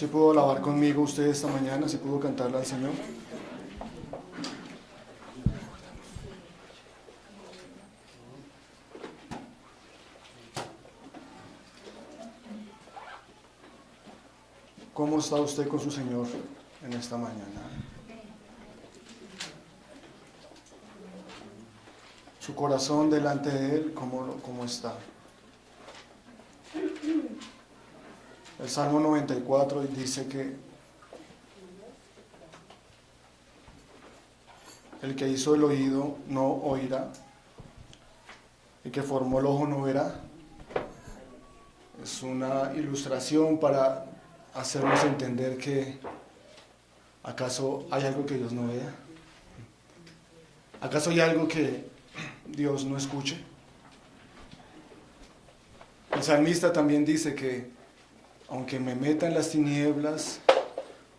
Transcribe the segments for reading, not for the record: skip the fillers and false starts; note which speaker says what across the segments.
Speaker 1: Si pudo alabar conmigo usted esta mañana, si pudo cantarle al Señor. ¿Cómo está usted con su Señor en esta mañana? Su corazón delante de Él, ¿cómo está? El Salmo 94 dice que el que hizo el oído no oirá, el que formó el ojo no verá. Es una ilustración para hacernos entender que ¿acaso hay algo que Dios no vea? ¿Acaso hay algo que Dios no escuche? El salmista también dice que aunque me meta en las tinieblas,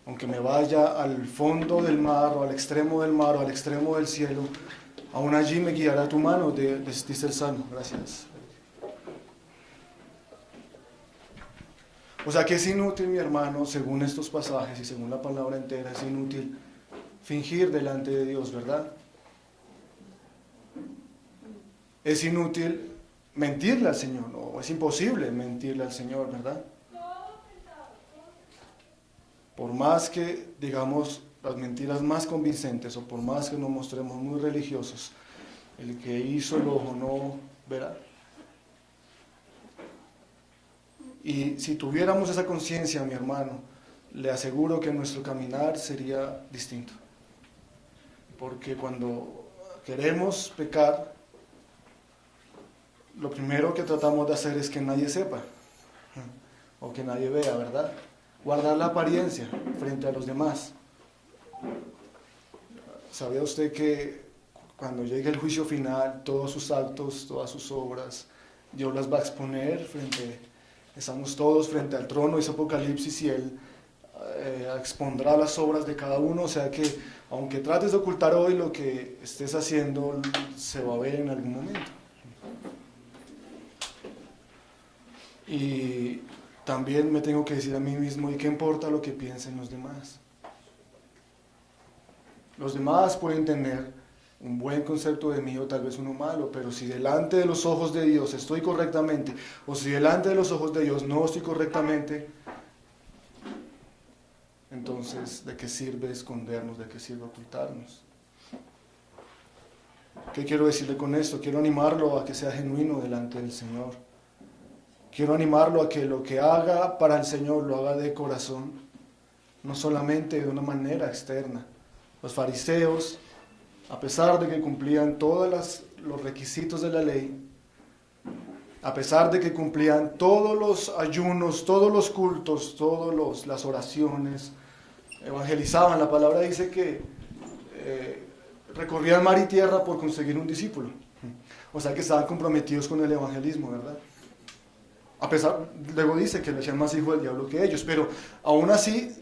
Speaker 1: aunque me vaya al fondo del mar o al extremo del mar o al extremo del cielo, aún allí me guiará tu mano, dice el Salmo. Gracias. O sea que es inútil, mi hermano, según estos pasajes y según la palabra entera, es inútil fingir delante de Dios, ¿verdad? Es inútil mentirle al Señor, no, es imposible mentirle al Señor, ¿verdad? Por más que digamos las mentiras más convincentes o por más que nos mostremos muy religiosos, el que hizo el ojo no verá. Y si tuviéramos esa conciencia, mi hermano, le aseguro que nuestro caminar sería distinto. Porque cuando queremos pecar, lo primero que tratamos de hacer es que nadie sepa o que nadie vea, ¿verdad? Guardar la apariencia frente a los demás. ¿Sabía usted que cuando llegue el juicio final, todos sus actos, todas sus obras, Dios las va a exponer estamos todos frente al trono, dice Apocalipsis, y Él expondrá las obras de cada uno, o sea que aunque trates de ocultar hoy lo que estés haciendo, se va a ver en algún momento. Y también me tengo que decir a mí mismo, ¿y qué importa lo que piensen los demás? Los demás pueden tener un buen concepto de mí o tal vez uno malo, pero si delante de los ojos de Dios estoy correctamente, o si delante de los ojos de Dios no estoy correctamente, entonces, ¿de qué sirve escondernos? ¿De qué sirve ocultarnos? ¿Qué quiero decirle con esto? Quiero animarlo a que sea genuino delante del Señor. Quiero animarlo a que lo que haga para el Señor lo haga de corazón, no solamente de una manera externa. Los fariseos, a pesar de que cumplían todos los requisitos de la ley, a pesar de que cumplían todos los ayunos, todos los cultos, todas las oraciones, evangelizaban. La palabra dice que recorrían mar y tierra por conseguir un discípulo. O sea que estaban comprometidos con el evangelismo, ¿verdad? A pesar, luego dice que le hacían más hijo del diablo que ellos, pero aún así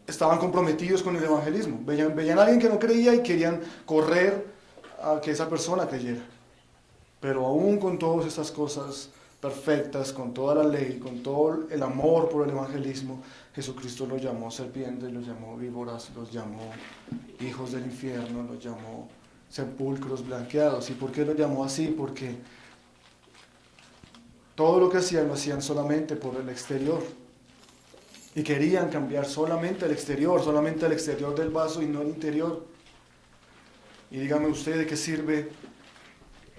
Speaker 1: estaban comprometidos con el evangelismo. Veían a alguien que no creía y querían correr a que esa persona creyera. Pero aún con todas estas cosas perfectas, con toda la ley, con todo el amor por el evangelismo, Jesucristo los llamó serpientes, los llamó víboras, los llamó hijos del infierno, los llamó sepulcros blanqueados. ¿Y por qué los llamó así? Porque todo lo que hacían lo hacían solamente por el exterior. Y querían cambiar solamente el exterior del vaso y no el interior. Y dígame usted, ¿de qué sirve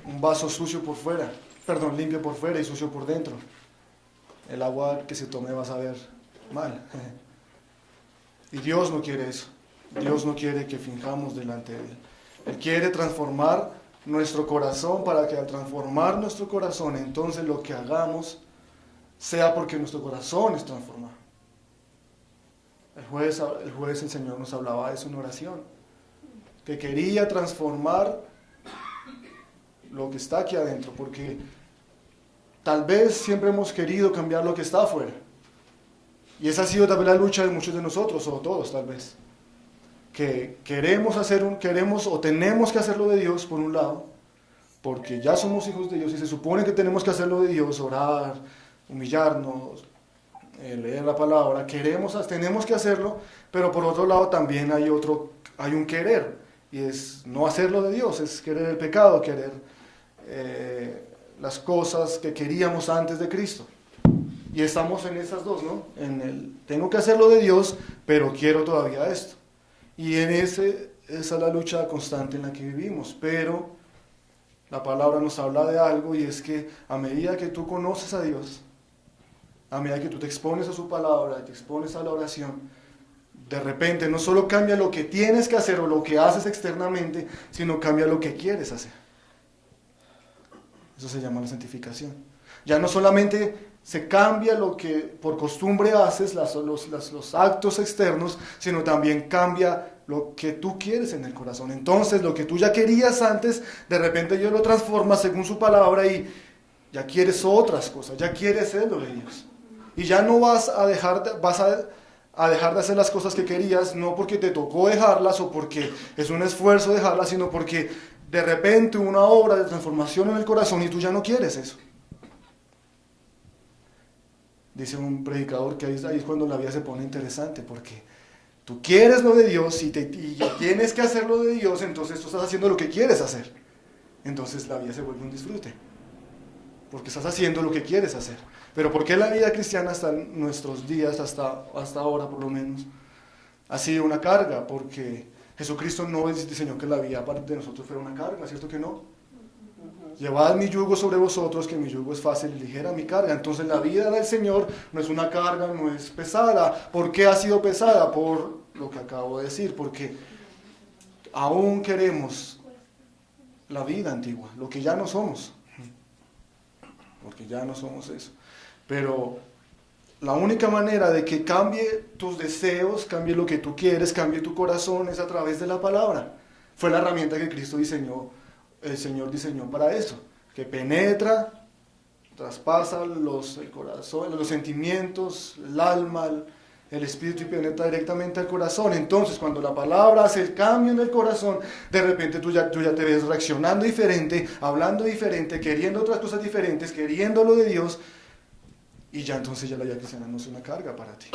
Speaker 1: un vaso sucio por fuera? Limpio por fuera y sucio por dentro. El agua que se tome va a saber mal. Y Dios no quiere eso. Dios no quiere que finjamos delante de Él. Él quiere transformar nuestro corazón para que al transformar nuestro corazón, entonces lo que hagamos sea porque nuestro corazón es transformado. El Señor nos hablaba de eso en oración, que quería transformar lo que está aquí adentro, porque tal vez siempre hemos querido cambiar lo que está afuera, y esa ha sido también la lucha de muchos de nosotros, o todos tal vez, que queremos o tenemos que hacerlo de Dios por un lado, porque ya somos hijos de Dios y se supone que tenemos que hacerlo de Dios, orar, humillarnos, leer la palabra, tenemos que hacerlo, pero por otro lado también hay un querer, y es no hacerlo de Dios, es querer el pecado, querer las cosas que queríamos antes de Cristo. Y estamos en esas dos, ¿no? Tengo que hacerlo de Dios, pero quiero todavía esto. Y esa es la lucha constante en la que vivimos. Pero la palabra nos habla de algo, y es que a medida que tú conoces a Dios, a medida que tú te expones a su palabra, te expones a la oración, de repente no solo cambia lo que tienes que hacer o lo que haces externamente, sino cambia lo que quieres hacer. Eso se llama la santificación. Ya no solamente se cambia lo que por costumbre haces, los actos externos, sino también cambia lo que tú quieres en el corazón. Entonces, lo que tú ya querías antes, de repente Dios lo transforma según su palabra y ya quieres otras cosas, ya quieres ser lo de Dios. Y ya no vas a dejar de hacer las cosas que querías, no porque te tocó dejarlas o porque es un esfuerzo dejarlas, sino porque de repente una obra de transformación en el corazón y tú ya no quieres eso. Dice un predicador que ahí es cuando la vida se pone interesante, porque tú quieres lo de Dios y tienes que hacer lo de Dios, entonces tú estás haciendo lo que quieres hacer. Entonces la vida se vuelve un disfrute, porque estás haciendo lo que quieres hacer. Pero ¿por qué la vida cristiana hasta nuestros días, hasta ahora por lo menos, ha sido una carga? Porque Jesucristo no diseñó que la vida aparte de nosotros fuera una carga, ¿cierto que no? Llevad mi yugo sobre vosotros, que mi yugo es fácil y ligera mi carga. Entonces la vida del Señor no es una carga, no es pesada. ¿Por qué ha sido pesada? Por lo que acabo de decir, porque aún queremos la vida antigua, lo que ya no somos. Porque ya no somos eso. Pero la única manera de que cambie tus deseos, cambie lo que tú quieres, cambie tu corazón, es a través de la palabra. Fue la herramienta que Cristo diseñó, el Señor diseñó para eso, que penetra, traspasa el corazón, los sentimientos, el alma, el espíritu, y penetra directamente al corazón. Entonces, cuando la palabra hace el cambio en el corazón, de repente tú ya te ves reaccionando diferente, hablando diferente, queriendo otras cosas diferentes, queriendo lo de Dios, y ya entonces ya la vida cristiana no es una carga para ti.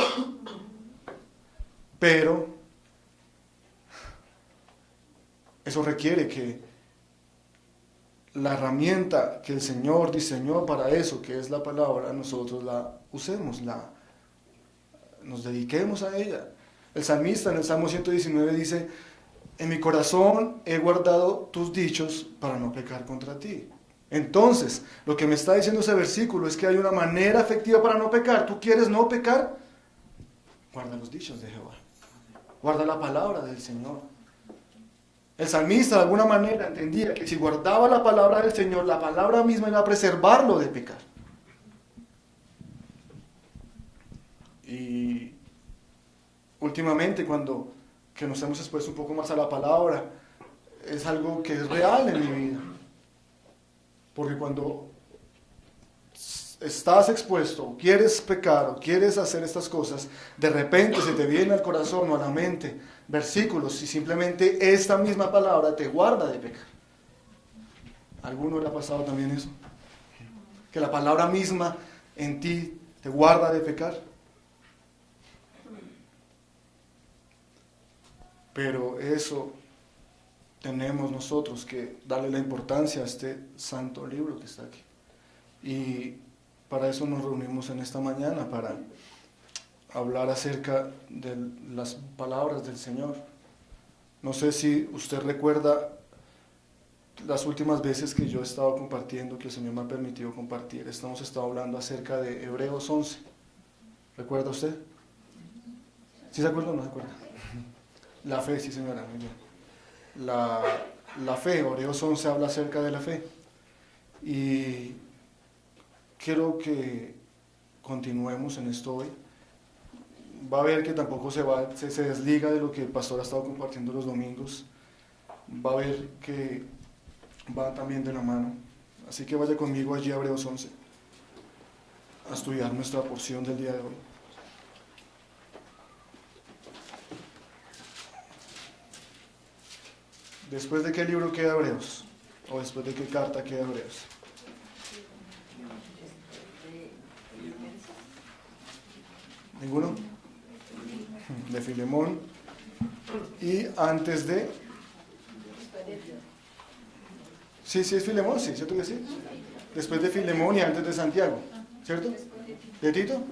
Speaker 1: Pero eso requiere que la herramienta que el Señor diseñó para eso, que es la palabra, nosotros la usemos, nos dediquemos a ella. El salmista en el Salmo 119 dice: en mi corazón he guardado tus dichos para no pecar contra ti. Entonces, lo que me está diciendo ese versículo es que hay una manera efectiva para no pecar. ¿Tú quieres no pecar? Guarda los dichos de Jehová. Guarda la palabra del Señor. El salmista de alguna manera entendía que si guardaba la palabra del Señor, la palabra misma iba a preservarlo de pecar. Y últimamente, que nos hemos expuesto un poco más a la palabra, es algo que es real en mi vida. Porque cuando estás expuesto, quieres pecar o quieres hacer estas cosas, de repente se te viene al corazón o a la mente versículos y simplemente esta misma palabra te guarda de pecar. ¿A alguno le ha pasado también eso? Que la palabra misma en ti te guarda de pecar. Pero eso tenemos nosotros que darle la importancia a este santo libro que está aquí. Y para eso nos reunimos en esta mañana, para hablar acerca de las palabras del Señor. No sé si usted recuerda las últimas veces que yo he estado compartiendo, que el Señor me ha permitido compartir. Hemos estado hablando acerca de Hebreos 11. ¿Recuerda usted? ¿Sí se acuerda o no se acuerda? La fe, sí señora, muy bien. La fe, Hebreos 11 habla acerca de la fe. Y quiero que continuemos en esto hoy. Va a ver que tampoco se desliga de lo que el pastor ha estado compartiendo los domingos. Va a ver que va también de la mano. Así que vaya conmigo allí a Hebreos 11 a estudiar nuestra porción del día de hoy. ¿Después de qué libro queda Hebreos? ¿O después de qué carta queda Hebreos? ¿Ninguno? De Filemón. Y antes de... Sí, es Filemón, sí, ¿cierto que sí? Después de Filemón y antes de Santiago, ¿cierto? ¿De Tito?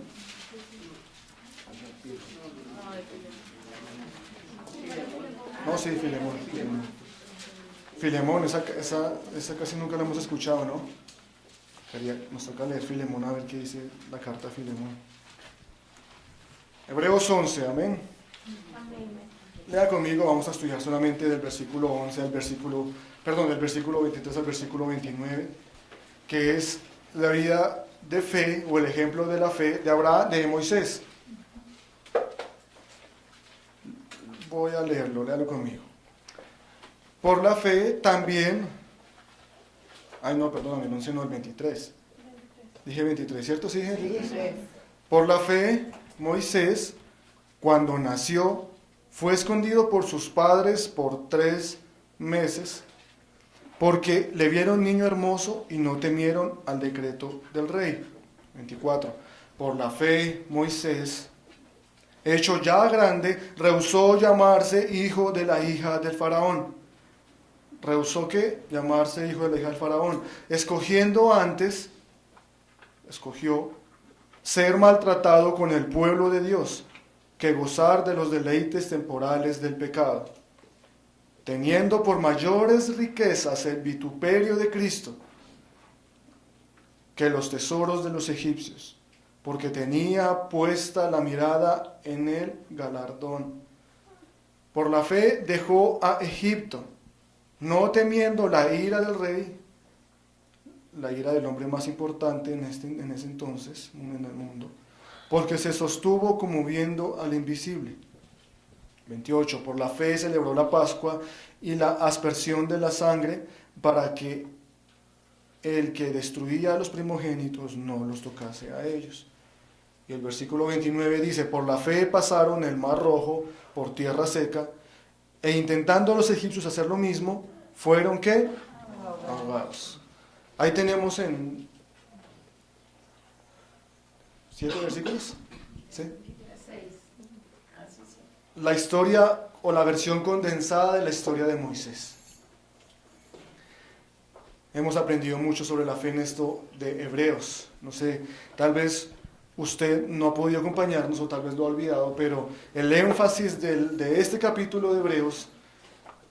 Speaker 1: No, sí, Filemón. Filemón, esa casi nunca la hemos escuchado, ¿no? Nos toca leer Filemón a ver qué dice la carta a Filemón. Hebreos 11, amén. Lea conmigo, vamos a estudiar solamente del versículo 11 del versículo 23 al versículo 29, que es la vida de fe o el ejemplo de la fe de Abraham, de Moisés. Voy a leerlo, léalo conmigo. Por la fe también, perdóname, el 23. Dije 23, ¿cierto? Sí, dije 23. Por la fe, Moisés, cuando nació, fue escondido por sus padres por 3 meses, porque le vieron niño hermoso y no temieron al decreto del rey. 24. Por la fe, Moisés, hecho ya grande, rehusó llamarse hijo de la hija del faraón. ¿Rehusó qué? Llamarse hijo de la hija del faraón. Escogió ser maltratado con el pueblo de Dios, que gozar de los deleites temporales del pecado, teniendo por mayores riquezas el vituperio de Cristo que los tesoros de los egipcios, porque tenía puesta la mirada en el galardón. Por la fe dejó a Egipto, no temiendo la ira del rey, la ira del hombre más importante en ese entonces en el mundo, porque se sostuvo como viendo al invisible. 28. Por la fe celebró la Pascua y la aspersión de la sangre, para que el que destruía a los primogénitos no los tocase a ellos. Y el versículo 29 dice: por la fe pasaron el mar rojo por tierra seca, e intentando los egipcios hacer lo mismo, fueron ¿qué? Ahogados. Ahí tenemos en 7 versículos, ¿sí? La historia o la versión condensada de la historia de Moisés. Hemos aprendido mucho sobre la fe en esto de Hebreos. No sé, tal vez usted no ha podido acompañarnos o tal vez lo ha olvidado, pero el énfasis de este capítulo de Hebreos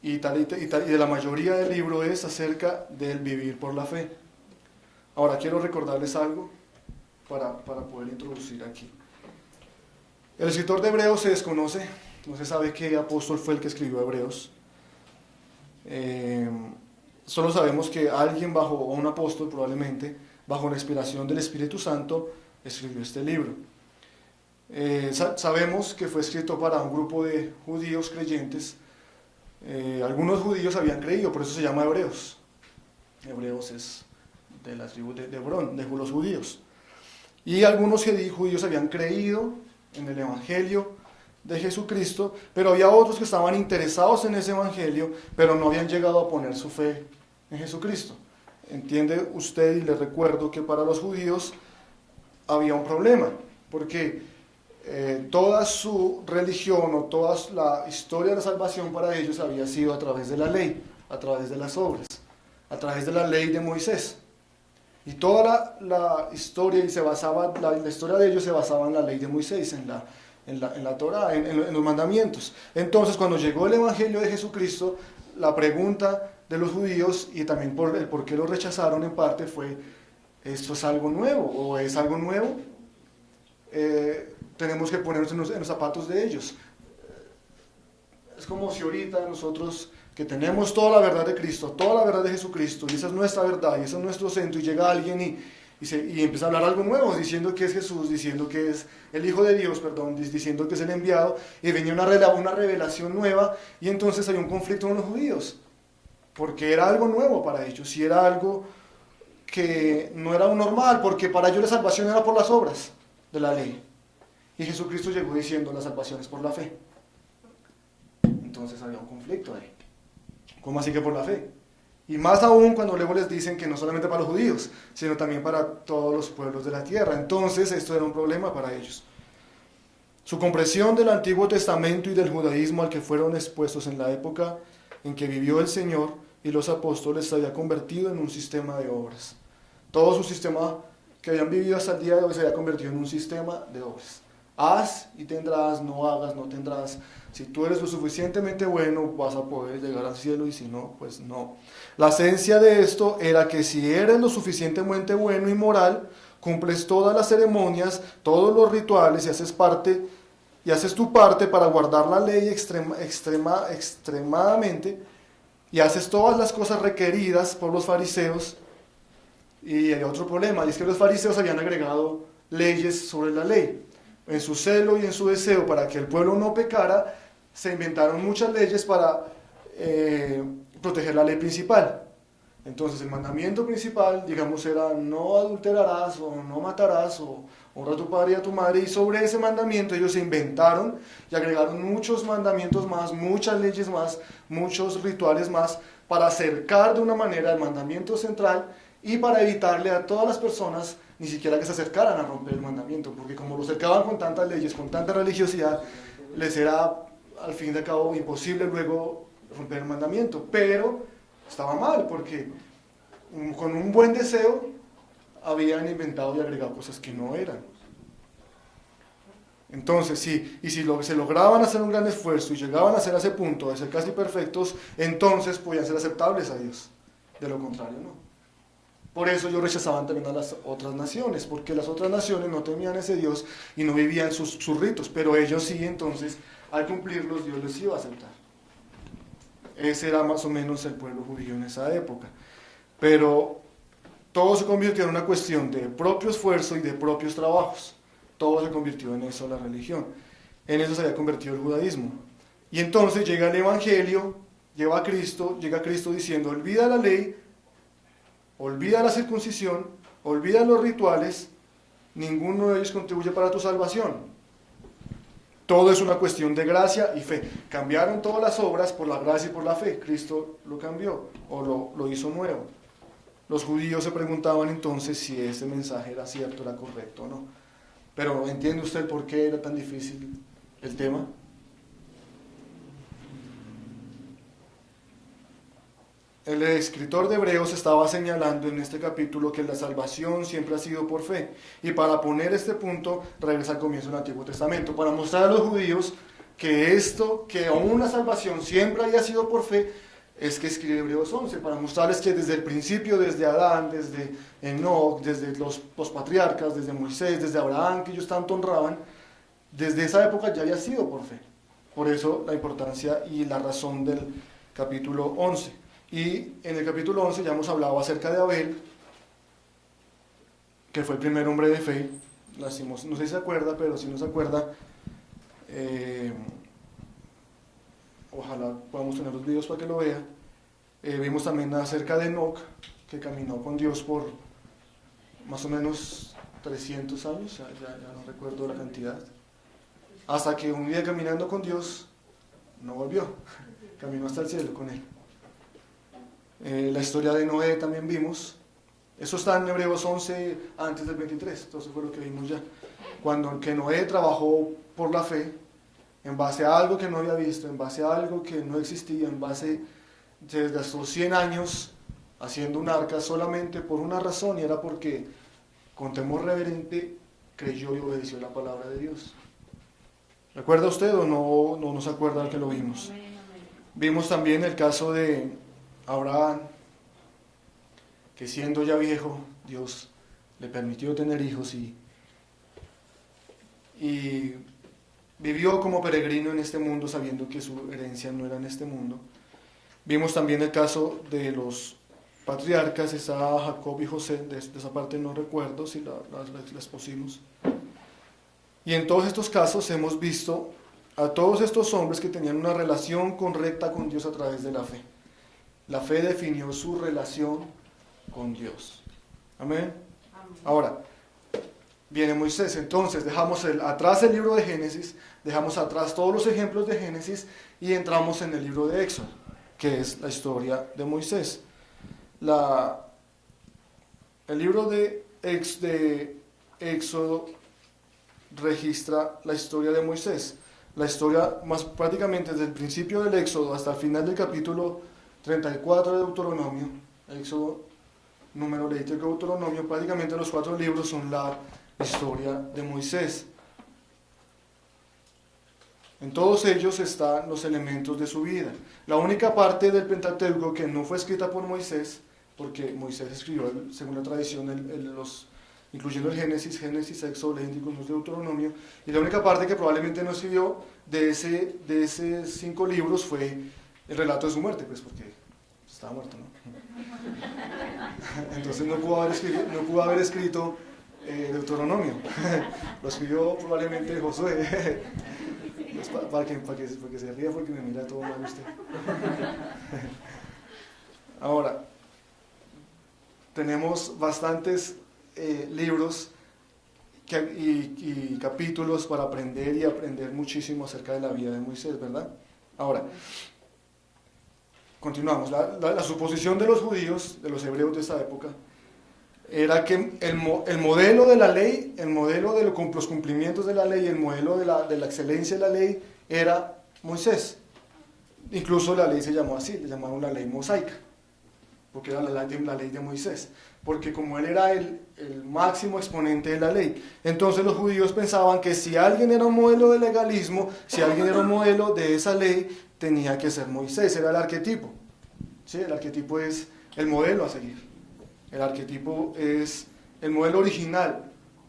Speaker 1: y de la mayoría del libro es acerca del vivir por la fe. Ahora quiero recordarles algo para poder introducir aquí. El escritor de Hebreos se desconoce, no se sabe qué apóstol fue el que escribió Hebreos. Solo sabemos que alguien un apóstol probablemente, bajo la inspiración del Espíritu Santo, escribió este libro. Sabemos que fue escrito para un grupo de judíos creyentes. Algunos judíos habían creído, por eso se llama Hebreos. Hebreos es de la tribu de Hebrón, de los judíos. Y algunos judíos habían creído en el Evangelio de Jesucristo, pero había otros que estaban interesados en ese Evangelio, pero no habían llegado a poner su fe en Jesucristo. Entiende usted, y le recuerdo que para los judíos había un problema, porque toda su religión o toda la historia de la salvación para ellos había sido a través de la ley, a través de las obras, a través de la ley de Moisés. Y toda la historia la historia de ellos se basaba en la ley de Moisés, en la Torá, en los mandamientos. Entonces, cuando llegó el Evangelio de Jesucristo, la pregunta de los judíos, y también el por qué lo rechazaron en parte, fue: ¿esto es algo nuevo? ¿O es algo nuevo? Tenemos que ponernos en los zapatos de ellos. Es como si ahorita nosotros, que tenemos toda la verdad de Cristo, toda la verdad de Jesucristo, y esa es nuestra verdad, y ese es nuestro centro, y llega alguien y empieza a hablar algo nuevo, diciendo que es Jesús, diciendo que es el Hijo de Dios, diciendo que es el enviado, y venía una revelación nueva, y entonces hay un conflicto con los judíos, porque era algo nuevo para ellos, y era algo que no era normal, porque para ellos la salvación era por las obras de la ley, y Jesucristo llegó diciendo: la salvación es por la fe. Entonces había un conflicto ahí. ¿Cómo así que por la fe? Y más aún cuando luego les dicen que no solamente para los judíos, sino también para todos los pueblos de la tierra. Entonces esto era un problema para ellos. Su comprensión del Antiguo Testamento y del judaísmo al que fueron expuestos en la época en que vivió el Señor y los apóstoles se había convertido en un sistema de obras. Todo su sistema que habían vivido hasta el día de hoy se había convertido en un sistema de obras. Haz y tendrás, no hagas, no tendrás. Si tú eres lo suficientemente bueno, vas a poder llegar al cielo, y si no, pues no. La esencia de esto era que si eres lo suficientemente bueno y moral, cumples todas las ceremonias, todos los rituales y haces tu parte para guardar la ley extremadamente, y haces todas las cosas requeridas por los fariseos. Y hay otro problema, y es que los fariseos habían agregado leyes sobre la ley. En su celo y en su deseo para que el pueblo no pecara, se inventaron muchas leyes para proteger la ley principal. Entonces el mandamiento principal, digamos, era no adulterarás o no matarás o honra a tu padre y a tu madre, y sobre ese mandamiento ellos se inventaron y agregaron muchos mandamientos más, muchas leyes más, muchos rituales más, para acercar de una manera el mandamiento central y para evitarle a todas las personas ni siquiera que se acercaran a romper el mandamiento, porque como lo cercaban con tantas leyes, con tanta religiosidad, les era al fin y al cabo imposible luego romper el mandamiento. Pero estaba mal, porque con un buen deseo habían inventado y agregado cosas que no eran. Entonces, se lograban hacer un gran esfuerzo y llegaban a ser a ese punto de ser casi perfectos, entonces podían ser aceptables a Dios. De lo contrario, no. Por eso ellos rechazaban también a las otras naciones, porque las otras naciones no temían ese Dios y no vivían sus ritos, pero ellos sí, entonces, al cumplirlos, Dios les iba a aceptar. Ese era más o menos el pueblo judío en esa época. Pero todo se convirtió en una cuestión de propio esfuerzo y de propios trabajos. Todo se convirtió en eso, la religión. En eso se había convertido el judaísmo. Y entonces llega el Evangelio, llega Cristo diciendo, olvida la ley, olvida la circuncisión, olvida los rituales, ninguno de ellos contribuye para tu salvación. Todo es una cuestión de gracia y fe. Cambiaron todas las obras por la gracia y por la fe. Cristo lo cambió o lo hizo nuevo. Los judíos se preguntaban entonces si ese mensaje era cierto, era correcto o no. Pero ¿entiende usted por qué era tan difícil el tema? El escritor de Hebreos estaba señalando en este capítulo que la salvación siempre ha sido por fe. Y para poner este punto, regresa al comienzo del Antiguo Testamento, para mostrar a los judíos que aún la salvación siempre haya sido por fe, es que escribe Hebreos 11, para mostrarles que desde el principio, desde Adán, desde Enoc, desde los patriarcas, desde Moisés, desde Abraham, que ellos tanto honraban, desde esa época ya había sido por fe. Por eso la importancia y la razón del capítulo 11. Y en el capítulo 11 ya hemos hablado acerca de Abel, que fue el primer hombre de fe. No sé si se acuerda, pero si no se acuerda, ojalá podamos tener los videos para que lo vea. Vimos también acerca de Enoc, que caminó con Dios por más o menos 300 años, ya no recuerdo la cantidad, hasta que un día caminando con Dios no volvió, caminó hasta el cielo con él. La historia de Noé también vimos. Eso está en Hebreos 11 antes del 23, entonces fue lo que vimos ya. Cuando que Noé trabajó por la fe, en base a algo que no había visto, en base a algo que no existía, se desgastó 100 años haciendo un arca solamente por una razón, y era porque con temor reverente creyó y obedeció la palabra de Dios. ¿Recuerda usted o no se acuerda que lo vimos? Vimos también el caso de Abraham, que siendo ya viejo, Dios le permitió tener hijos y vivió como peregrino en este mundo, sabiendo que su herencia no era en este mundo. Vimos también el caso de los patriarcas, está Jacob y José, de esa parte no recuerdo si las pusimos. Y en todos estos casos hemos visto a todos estos hombres que tenían una relación correcta con Dios a través de la fe. La fe definió su relación con Dios. Amén. Ahora, viene Moisés, entonces dejamos atrás el libro de Génesis, dejamos atrás todos los ejemplos de Génesis y entramos en el libro de Éxodo, que es la historia de Moisés. El libro de Éxodo registra la historia de Moisés. La historia más prácticamente desde el principio del Éxodo hasta el final del capítulo 34 de Deuteronomio, Éxodo, Número, Levítico y Deuteronomio, prácticamente los 4 libros son la historia de Moisés. En todos ellos están los elementos de su vida. La única parte del Pentateuco que no fue escrita por Moisés, porque Moisés escribió, según la tradición, incluyendo el Génesis, Éxodo, Levítico y Deuteronomio, y la única parte que probablemente no escribió de esos 5 libros fue el relato de su muerte, pues porque estaba muerto, ¿no? Entonces no pudo haber escrito Deuteronomio. Lo escribió probablemente Josué. Para que se ría porque me mira todo mal usted. Ahora, tenemos bastantes libros y capítulos para aprender y aprender muchísimo acerca de la vida de Moisés, ¿verdad? Ahora, continuamos. La suposición de los judíos, de los hebreos de esa época, era que el modelo de la ley, el modelo de los cumplimientos de la ley, el modelo de la excelencia de la ley era Moisés. Incluso la ley se llamó así, le llamaron la ley mosaica, porque era la ley de Moisés, porque como él era el máximo exponente de la ley. Entonces los judíos pensaban que si alguien era un modelo de legalismo, si alguien era un modelo de esa ley, tenía que ser Moisés, era el arquetipo. ¿Sí? El arquetipo es el modelo a seguir. El arquetipo es el modelo original,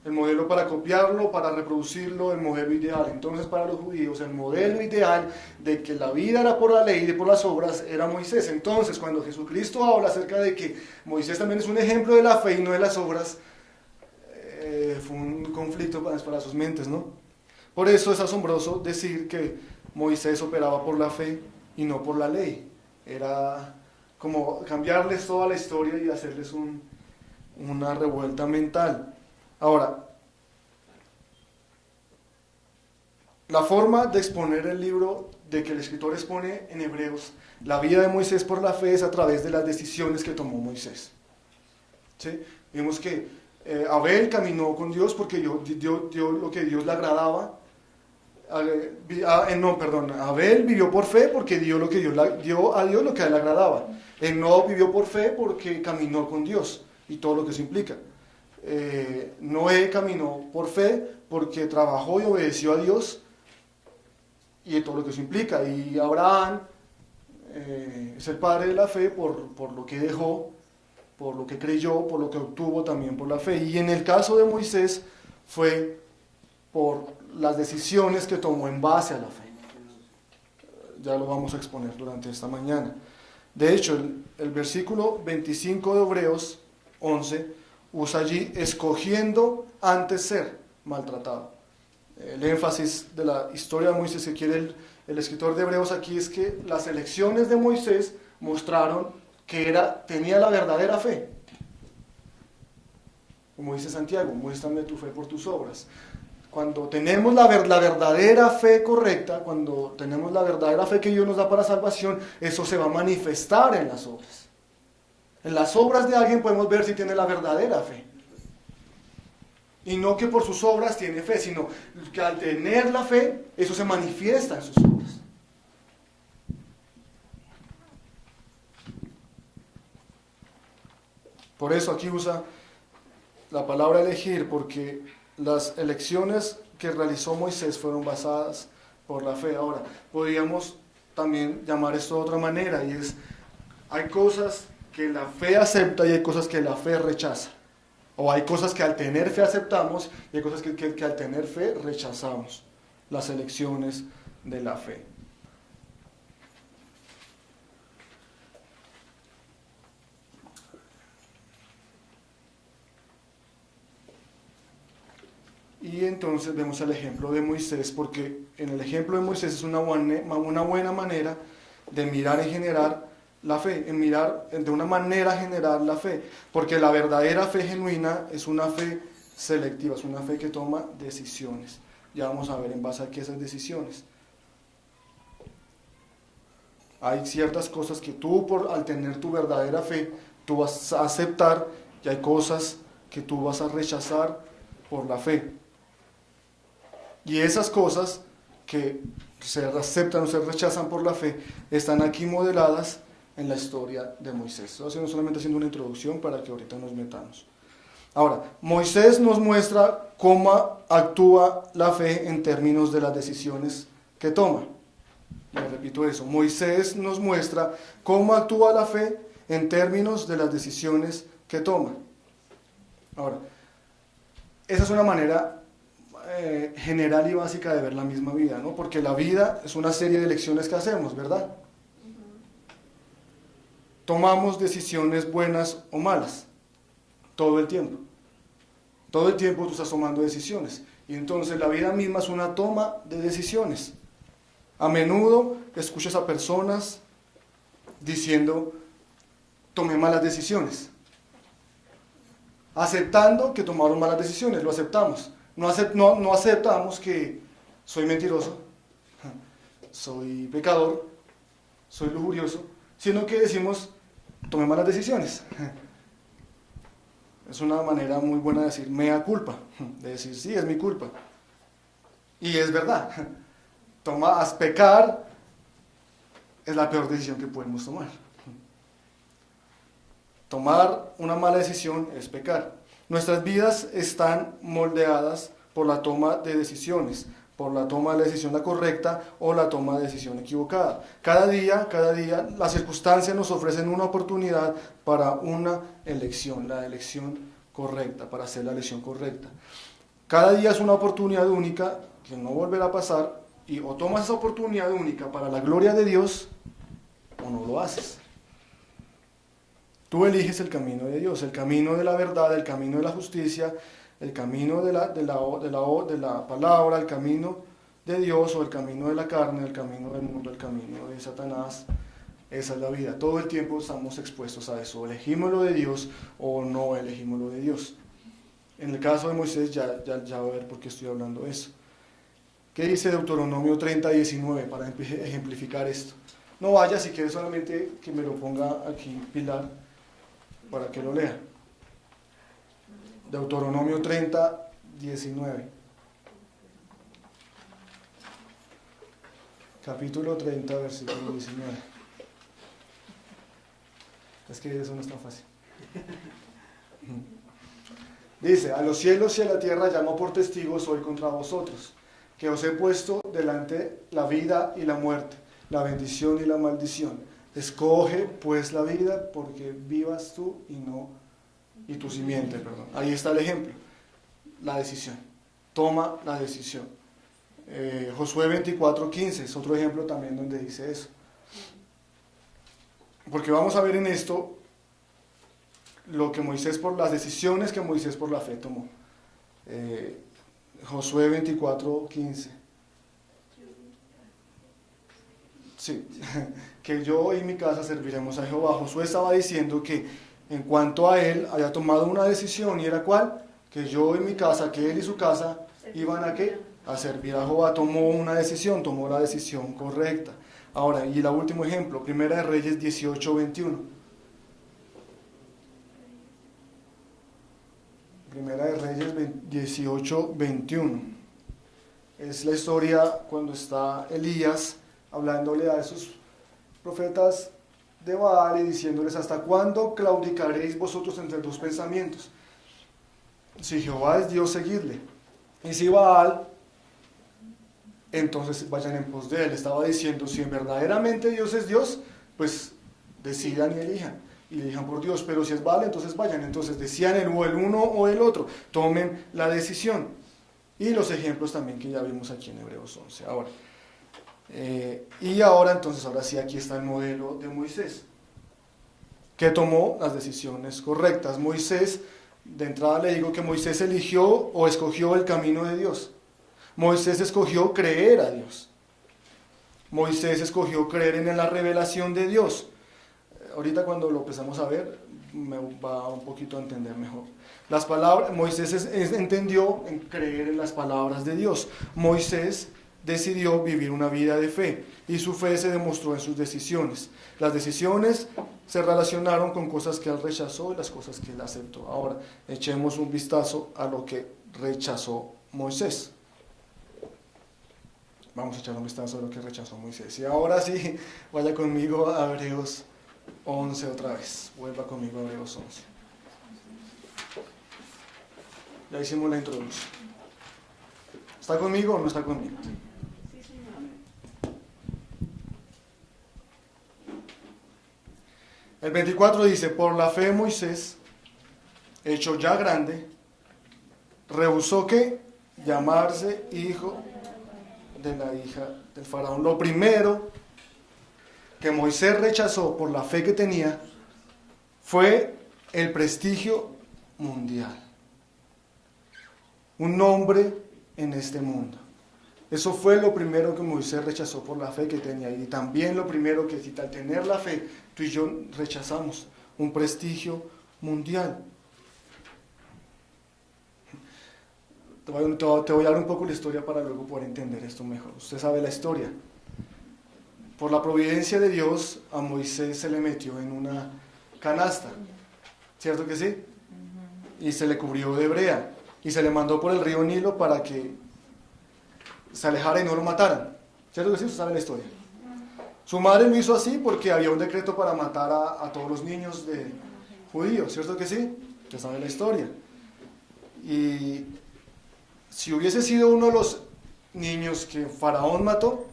Speaker 1: el modelo para copiarlo, para reproducirlo, el modelo ideal. Entonces para los judíos el modelo ideal de que la vida era por la ley y por las obras era Moisés. Entonces cuando Jesucristo habla acerca de que Moisés también es un ejemplo de la fe y no de las obras, fue un conflicto para sus mentes, ¿no? Por eso es asombroso decir que Moisés operaba por la fe y no por la ley. Era como cambiarles toda la historia y hacerles una revuelta mental. Ahora, la forma de exponer el libro, de que el escritor expone en Hebreos la vida de Moisés por la fe, es a través de las decisiones que tomó Moisés. ¿Sí? Vimos que Abel caminó con Dios porque dio lo que Dios le agradaba. Abel vivió por fe porque dio a Dios lo que a él le agradaba. Enoc vivió por fe porque caminó con Dios y todo lo que eso implica. Noé caminó por fe porque trabajó y obedeció a Dios y todo lo que eso implica. Y Abraham es el padre de la fe por lo que dejó, por lo que creyó, por lo que obtuvo también por la fe. Y en el caso de Moisés fue por las decisiones que tomó en base a la fe. Ya lo vamos a exponer durante esta mañana. De hecho, el versículo 25 de Hebreos 11 usa allí escogiendo antes ser maltratado. El énfasis de la historia de Moisés que quiere el escritor de Hebreos aquí es que las elecciones de Moisés mostraron que tenía la verdadera fe. Como dice Santiago, muéstrame tu fe por tus obras. Cuando tenemos la verdadera fe correcta, cuando tenemos la verdadera fe que Dios nos da para salvación, eso se va a manifestar en las obras. En las obras de alguien podemos ver si tiene la verdadera fe. Y no que por sus obras tiene fe, sino que al tener la fe, eso se manifiesta en sus obras. Por eso aquí usa la palabra elegir, porque las elecciones que realizó Moisés fueron basadas por la fe. Ahora, podríamos también llamar esto de otra manera, y es, hay cosas que la fe acepta y hay cosas que la fe rechaza. O hay cosas que al tener fe aceptamos y hay cosas que al tener fe rechazamos. Las elecciones de la fe. Y entonces vemos el ejemplo de Moisés, porque en el ejemplo de Moisés es una buena manera de mirar en general la fe, en mirar de una manera general la fe, porque la verdadera fe genuina es una fe selectiva, es una fe que toma decisiones. Ya vamos a ver en base a qué esas decisiones. Hay ciertas cosas que tú, al tener tu verdadera fe, tú vas a aceptar, y hay cosas que tú vas a rechazar por la fe. Y esas cosas que se aceptan o se rechazan por la fe están aquí modeladas en la historia de Moisés. Estoy solamente haciendo una introducción para que ahorita nos metamos. Ahora, Moisés nos muestra cómo actúa la fe en términos de las decisiones que toma. Le repito eso, Moisés nos muestra cómo actúa la fe en términos de las decisiones que toma. Ahora, esa es una manera general y básica de ver la misma vida, ¿no? Porque la vida es una serie de elecciones que hacemos, ¿verdad? Tomamos decisiones buenas o malas, todo el tiempo. Todo el tiempo tú estás tomando decisiones. Y entonces la vida misma es una toma de decisiones. A menudo escuchas a personas diciendo, tomé malas decisiones. Aceptando que tomaron malas decisiones, lo aceptamos. No aceptamos que soy mentiroso, soy pecador, soy lujurioso, sino que decimos, tomé malas decisiones. Es una manera muy buena de decir mea culpa, de decir sí, es mi culpa. Y es verdad, pecar es la peor decisión que podemos tomar. Tomar una mala decisión es pecar. Nuestras vidas están moldeadas por la toma de decisiones, por la toma de la decisión la correcta o la toma de decisión equivocada. Cada día, las circunstancias nos ofrecen una oportunidad para una elección, la elección correcta, para hacer la elección correcta. Cada día es una oportunidad única que no volverá a pasar y o tomas esa oportunidad única para la gloria de Dios o no lo haces. Tú eliges el camino de Dios, el camino de la verdad, el camino de la justicia, el camino de la palabra, el camino de Dios o el camino de la carne, el camino del mundo, el camino de Satanás. Esa es la vida. Todo el tiempo estamos expuestos a eso. Elegimos lo de Dios o no elegimos lo de Dios. En el caso de Moisés ya va a ver por qué estoy hablando de eso. ¿Qué dice Deuteronomio 30:19 para ejemplificar esto? No vaya, si quiere solamente que me lo ponga aquí, Pilar, para que lo lea. Deuteronomio 30:19. Capítulo 30, versículo 19. Es que eso no es tan fácil. Dice, a los cielos y a la tierra llamo por testigos hoy contra vosotros, que os he puesto delante la vida y la muerte, la bendición y la maldición. Escoge pues la vida, porque vivas tú y tu simiente, perdón. Ahí está el ejemplo, la decisión. Toma la decisión. Josué 24:15 es otro ejemplo también donde dice eso. Porque vamos a ver en esto las decisiones que Moisés por la fe tomó. Josué 24:15. Sí, que yo y mi casa serviremos a Jehová. Josué estaba diciendo que en cuanto a él había tomado una decisión, y era ¿cuál? Que yo y mi casa, que él y su casa iban a ¿qué? A servir a Jehová. Tomó una decisión, tomó la decisión correcta. Ahora, y el último ejemplo, Primera de Reyes 18:21. Primera de Reyes 18:21. Es la historia cuando está Elías hablándole a esos profetas de Baal y diciéndoles, ¿hasta cuándo claudicaréis vosotros entre dos pensamientos? Si Jehová es Dios, seguidle. Y si Baal, entonces vayan en pos de él. Estaba diciendo, si verdaderamente Dios es Dios, pues decidan y elijan. Y elijan por Dios. Pero si es Baal, entonces vayan. Entonces decían el uno o el otro. Tomen la decisión. Y los ejemplos también que ya vimos aquí en Hebreos 11. Ahora, ahora sí, aquí está el modelo de Moisés, que tomó las decisiones correctas. Moisés, de entrada le digo que Moisés eligió o escogió el camino de Dios. Moisés escogió creer a Dios. Moisés escogió creer en la revelación de Dios. Ahorita cuando lo empezamos a ver, me va un poquito a entender mejor. Las palabras, Moisés entendió en creer en las palabras de Dios. Moisés decidió vivir una vida de fe y su fe se demostró en sus decisiones. Las decisiones se relacionaron con cosas que él rechazó y las cosas que él aceptó. Ahora, echemos un vistazo a lo que rechazó Moisés. Vamos a echar un vistazo a lo que rechazó Moisés. Y ahora sí, vaya conmigo a Hebreos 11 otra vez. Vuelva conmigo a Hebreos 11. Ya hicimos la introducción. ¿Está conmigo o no está conmigo?
Speaker 2: Sí, señor.
Speaker 1: El 24 dice, por la fe Moisés, hecho ya grande, rehusó que llamarse hijo de la hija del faraón. Lo primero que Moisés rechazó por la fe que tenía fue el prestigio mundial. Un nombre en este mundo. Eso fue lo primero que Moisés rechazó por la fe que tenía. Y también lo primero que, si al tener la fe, tú y yo rechazamos un prestigio mundial. Te voy a dar un poco la historia para luego poder entender esto mejor. Usted sabe la historia. Por la providencia de Dios, a Moisés se le metió en una canasta. ¿Cierto que sí? Y se le cubrió de brea. Y se le mandó por el río Nilo para que se alejara y no lo mataran. ¿Cierto que sí? Usted sabe la historia. Su madre lo hizo así porque había un decreto para matar a todos los niños judíos. ¿Cierto que sí? Usted sabe la historia. Y si hubiese sido uno de los niños que Faraón mató,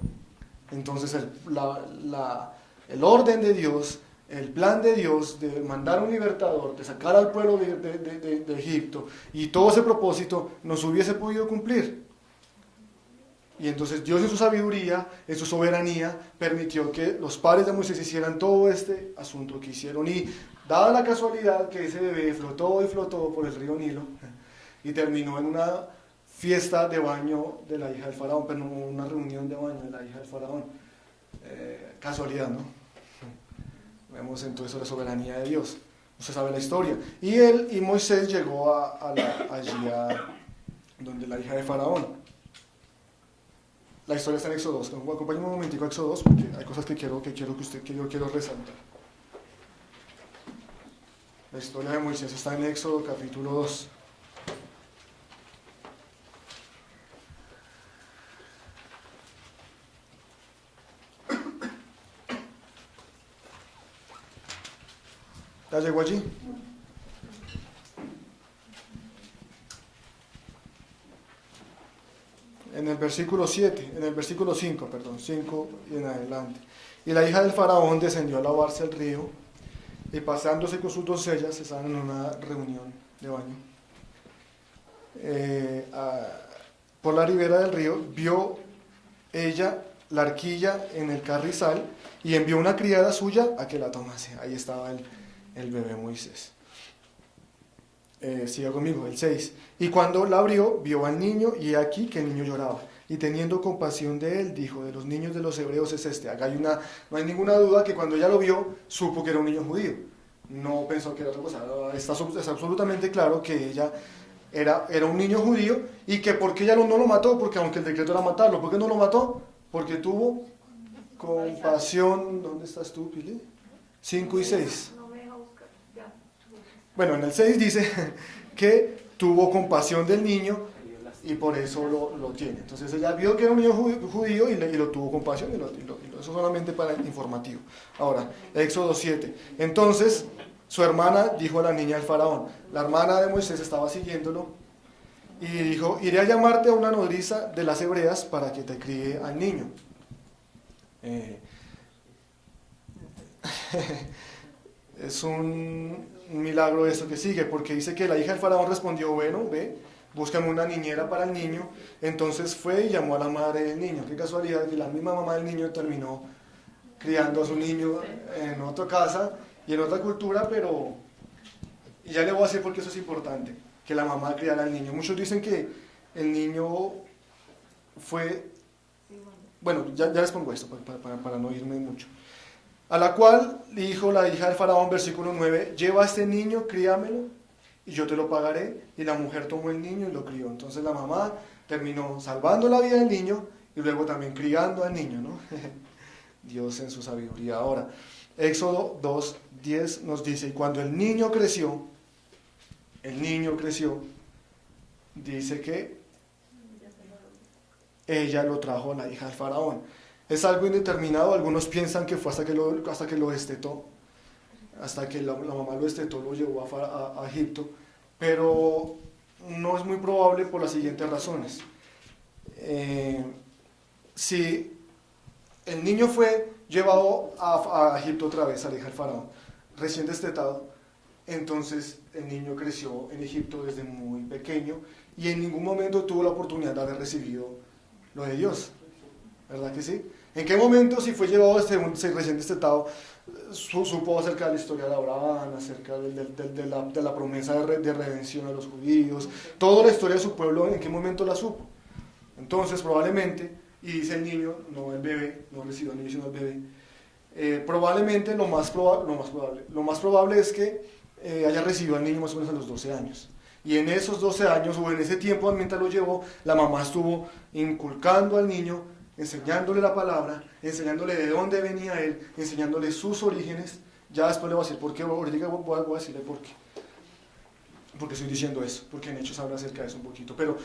Speaker 1: entonces el orden de Dios, el plan de Dios de mandar un libertador, de sacar al pueblo de Egipto, y todo ese propósito no se hubiese podido cumplir. Y entonces Dios en su sabiduría, en su soberanía, permitió que los padres de Moisés hicieran todo este asunto que hicieron. Y dada la casualidad que ese bebé flotó y flotó por el río Nilo y terminó en una fiesta de baño de la hija del faraón, pero no una reunión de baño de la hija del faraón. Casualidad, ¿no? Vemos entonces la soberanía de Dios. Usted sabe la historia. Y Moisés llegó allí donde la hija de faraón. La historia está en Éxodo 2. Acompáñenme un momentico a Éxodo 2 porque hay cosas que yo quiero resaltar. La historia de Moisés está en Éxodo capítulo 2. ¿Ya llegó allí? En el versículo 5, 5 y en adelante. Y la hija del faraón descendió a lavarse al río, y pasándose con sus doncellas, estaban en una reunión de baño. Por la ribera del río, vio ella la arquilla en el carrizal, y envió una criada suya a que la tomase. Ahí estaba el bebé Moisés. Siga conmigo, el 6. Y cuando la abrió, vio al niño, y aquí que el niño lloraba. Y teniendo compasión de él, dijo, de los niños de los hebreos es este. Acá no hay ninguna duda que cuando ella lo vio, supo que era un niño judío. No pensó que era otra cosa. Está absolutamente claro que ella era un niño judío, y que porque ella no lo mató, porque aunque el decreto era matarlo, ¿por qué no lo mató? Porque tuvo compasión. ¿Dónde estás tú, Pili? 5 y 6. Bueno, en el 6 dice que tuvo compasión del niño y por eso lo tiene. Entonces ella vio que era un niño judío y lo tuvo compasión, eso solamente para informativo. Ahora, Éxodo 7. Entonces su hermana dijo a la niña del faraón, la hermana de Moisés estaba siguiéndolo, y dijo, iré a llamarte a una nodriza de las hebreas para que te críe al niño. Es un milagro esto que sigue, porque dice que la hija del faraón respondió, bueno, ve, búscame una niñera para el niño. Entonces fue y llamó a la madre del niño. Qué casualidad que la misma mamá del niño terminó criando a su niño en otra casa y en otra cultura, pero y ya le voy a decir porque eso es importante, que la mamá criara al niño. Muchos dicen que el niño fue, bueno, ya les pongo esto para no irme mucho. A la cual dijo la hija del faraón, versículo 9, lleva a este niño, críamelo, y yo te lo pagaré. Y la mujer tomó el niño y lo crió. Entonces la mamá terminó salvando la vida del niño y luego también criando al niño, ¿no? Dios en su sabiduría. Ahora, Éxodo 2:10 nos dice, y cuando el niño creció, dice que ella lo trajo a la hija del faraón. Es algo indeterminado, algunos piensan que fue hasta que lo destetó, hasta que la mamá lo destetó, lo llevó a Egipto, pero no es muy probable por las siguientes razones. Si el niño fue llevado a Egipto otra vez, a la hija del faraón, recién destetado, entonces el niño creció en Egipto desde muy pequeño y en ningún momento tuvo la oportunidad de haber recibido lo de Dios, ¿verdad que sí? ¿En qué momento, si fue llevado recién destetado, supo acerca de la historia de Abraham, acerca de la promesa de redención a los judíos, toda la historia de su pueblo, en qué momento la supo? Entonces probablemente, y dice el niño, no el bebé, no recibió el niño sino el bebé, probablemente lo más probable es que haya recibido al niño más o menos a los 12 años. Y en esos 12 años, o en ese tiempo mientras lo llevó, la mamá estuvo inculcando al niño, enseñándole la palabra, enseñándole de dónde venía él, enseñándole sus orígenes. Ya después le voy a decir por qué, ahorita voy a decirle por qué. Porque estoy diciendo eso, porque en Hechos habla acerca de eso un poquito. Pero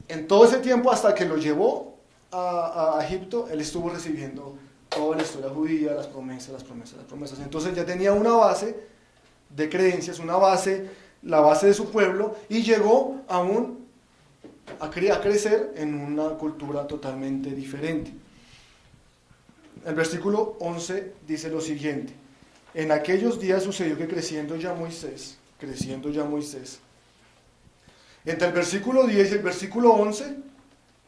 Speaker 1: en todo ese tiempo, hasta que lo llevó a Egipto, él estuvo recibiendo toda la historia judía, las promesas. Entonces ya tenía una base de creencias, la base de su pueblo, y llegó a crecer en una cultura totalmente diferente. El versículo 11 dice lo siguiente: en aquellos días sucedió que creciendo ya Moisés, entre el versículo 10 y el versículo 11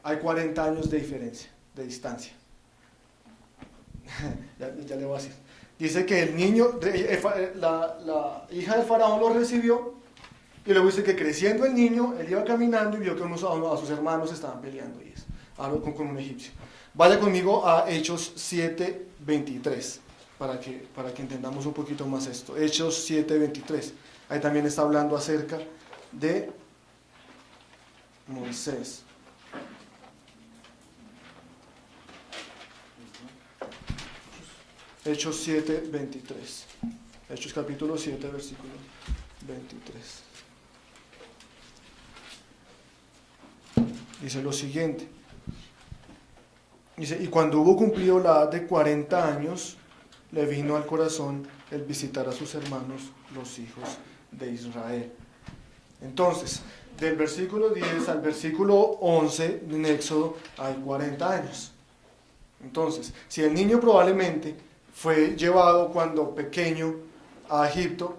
Speaker 1: hay 40 años de diferencia, de distancia. ya le voy a decir. Dice que el niño, la hija del faraón lo recibió, y luego dice que creciendo el niño, él iba caminando y vio que a sus hermanos estaban peleando y con un egipcio. Vaya conmigo a Hechos 7:23, para que entendamos un poquito más esto. Hechos 7:23. Ahí también está hablando acerca de Moisés. Hechos 7:23. Hechos capítulo 7, versículo 23. Dice lo siguiente. Dice, y cuando hubo cumplido la edad de 40 años, le vino al corazón el visitar a sus hermanos, los hijos de Israel. Entonces, del versículo 10 al versículo 11 en Éxodo hay 40 años. Entonces, si el niño probablemente fue llevado cuando pequeño a Egipto,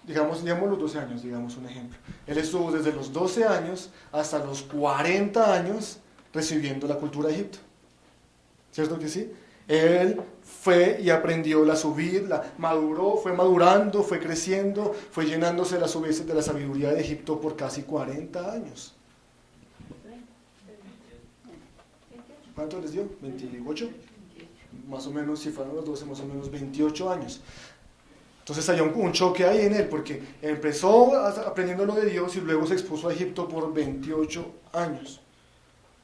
Speaker 1: digamos los 12 años, digamos un ejemplo. Él estuvo desde los 12 años hasta los 40 años recibiendo la cultura de Egipto. ¿Cierto que sí? Él fue y aprendió maduró, fue madurando, fue creciendo, fue llenándose de la sabiduría de Egipto por casi 40 años. ¿Cuánto les dio? ¿28? Más o menos, si fueron los 12, más o menos 28 años. Entonces hay un choque ahí en él, porque empezó aprendiendo lo de Dios y luego se expuso a Egipto por 28 años.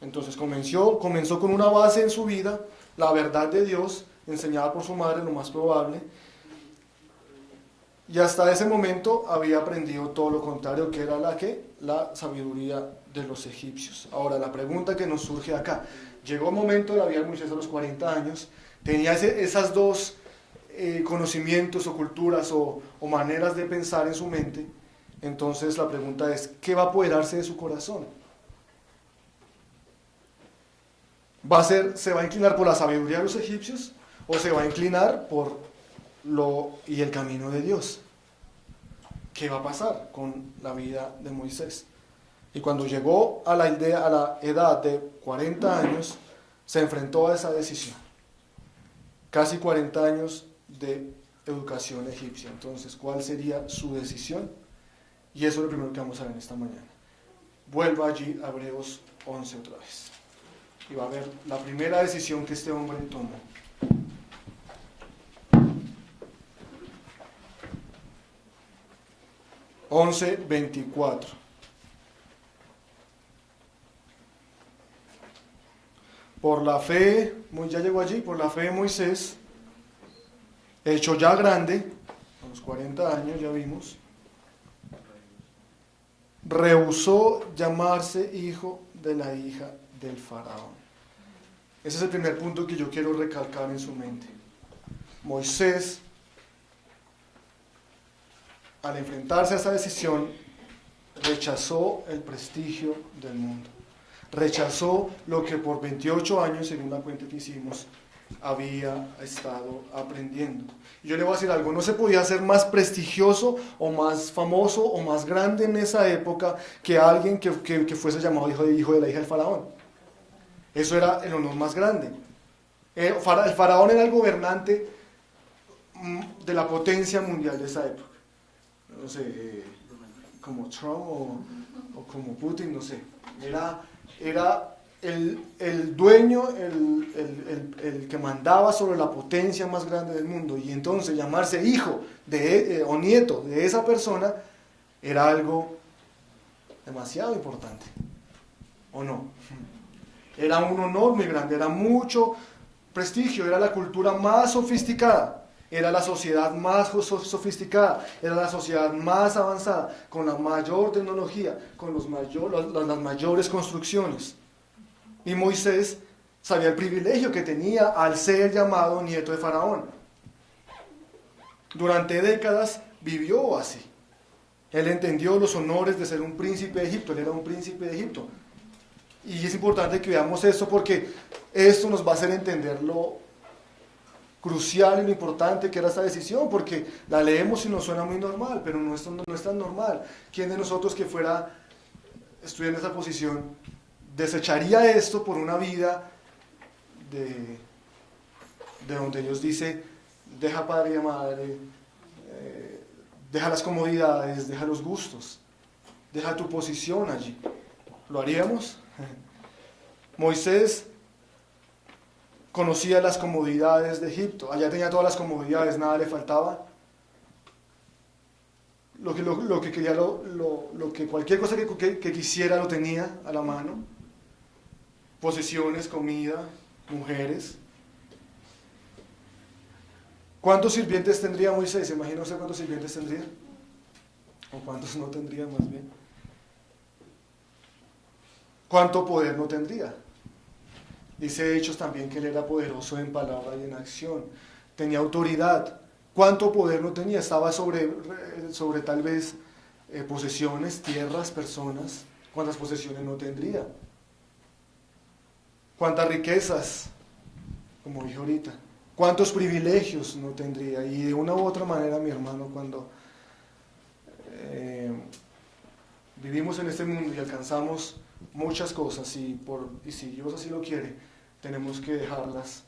Speaker 1: Entonces comenzó con una base en su vida, la verdad de Dios, enseñada por su madre, lo más probable, y hasta ese momento había aprendido todo lo contrario, que era la sabiduría de los egipcios. Ahora, la pregunta que nos surge acá: llegó un momento de la vida de Moisés a los 40 años, tenía esas dos conocimientos o culturas o maneras de pensar en su mente. Entonces la pregunta es, ¿qué va a apoderarse de su corazón? ¿Se va a inclinar por la sabiduría de los egipcios o se va a inclinar por el camino de Dios? ¿Qué va a pasar con la vida de Moisés? Y cuando llegó a la edad de 40 años, se enfrentó a esa decisión. Casi 40 años de educación egipcia. Entonces, ¿cuál sería su decisión? Y eso es lo primero que vamos a ver en esta mañana. Vuelva allí a Hebreos 11 otra vez. Y va a ver la primera decisión que este hombre tomó. Once 24. Por la fe, ya llegó allí, por la fe de Moisés, hecho ya grande, a los 40 años ya vimos, rehusó llamarse hijo de la hija del faraón. Ese es el primer punto que yo quiero recalcar en su mente. Moisés, al enfrentarse a esta decisión, rechazó el prestigio del mundo. Rechazó lo que por 28 años, según la cuenta que hicimos, había estado aprendiendo. Y yo le voy a decir algo, no se podía ser más prestigioso o más famoso o más grande en esa época que alguien que fuese llamado hijo de la hija del faraón. Eso era el honor más grande. El faraón era el gobernante de la potencia mundial de esa época. No sé, como Trump o como Putin, no sé. Era el dueño, el que mandaba sobre la potencia más grande del mundo. Y entonces llamarse hijo o nieto de esa persona era algo demasiado importante. ¿O no? Era un honor muy grande, era mucho prestigio, era la cultura más sofisticada. Era la sociedad más sofisticada, era la sociedad más avanzada, con la mayor tecnología, con las mayores construcciones. Y Moisés sabía el privilegio que tenía al ser llamado nieto de Faraón. Durante décadas vivió así. Él entendió los honores de ser un príncipe de Egipto, él era un príncipe de Egipto. Y es importante que veamos esto porque esto nos va a hacer entender lo crucial y lo importante que era esta decisión, porque la leemos y nos suena muy normal, pero no es tan normal. ¿Quién de nosotros que estuviera en esa posición desecharía esto por una vida de donde Dios dice, deja padre y madre, deja las comodidades, deja los gustos, deja tu posición allí? ¿Lo haríamos? Moisés conocía las comodidades de Egipto, allá tenía todas las comodidades, nada le faltaba. Lo que quería, lo que cualquier cosa que quisiera lo tenía a la mano. Posesiones, comida, mujeres. ¿Cuántos sirvientes tendría Moisés? ¿Imagina usted cuántos sirvientes tendría? ¿O cuántos no tendría más bien? ¿Cuánto poder no tendría? Dice Hechos también que él era poderoso en palabra y en acción. Tenía autoridad. ¿Cuánto poder no tenía? Estaba sobre tal vez posesiones, tierras, personas. ¿Cuántas posesiones no tendría? ¿Cuántas riquezas? Como dije ahorita. ¿Cuántos privilegios no tendría? Y de una u otra manera, mi hermano, cuando vivimos en este mundo y alcanzamos muchas cosas, y si Dios así lo quiere, tenemos que dejarlas,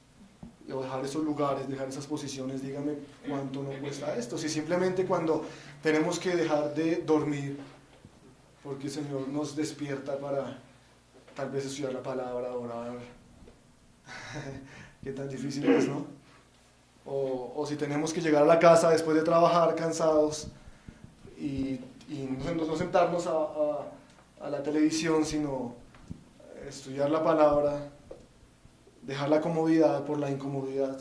Speaker 1: o dejar esos lugares, dejar esas posiciones. Dígame cuánto nos cuesta esto. Si simplemente cuando tenemos que dejar de dormir, porque el Señor nos despierta para tal vez estudiar la palabra, orar, qué tan difícil es, ¿no? O si tenemos que llegar a la casa después de trabajar cansados y no sentarnos a la televisión, sino estudiar la palabra, dejar la comodidad por la incomodidad.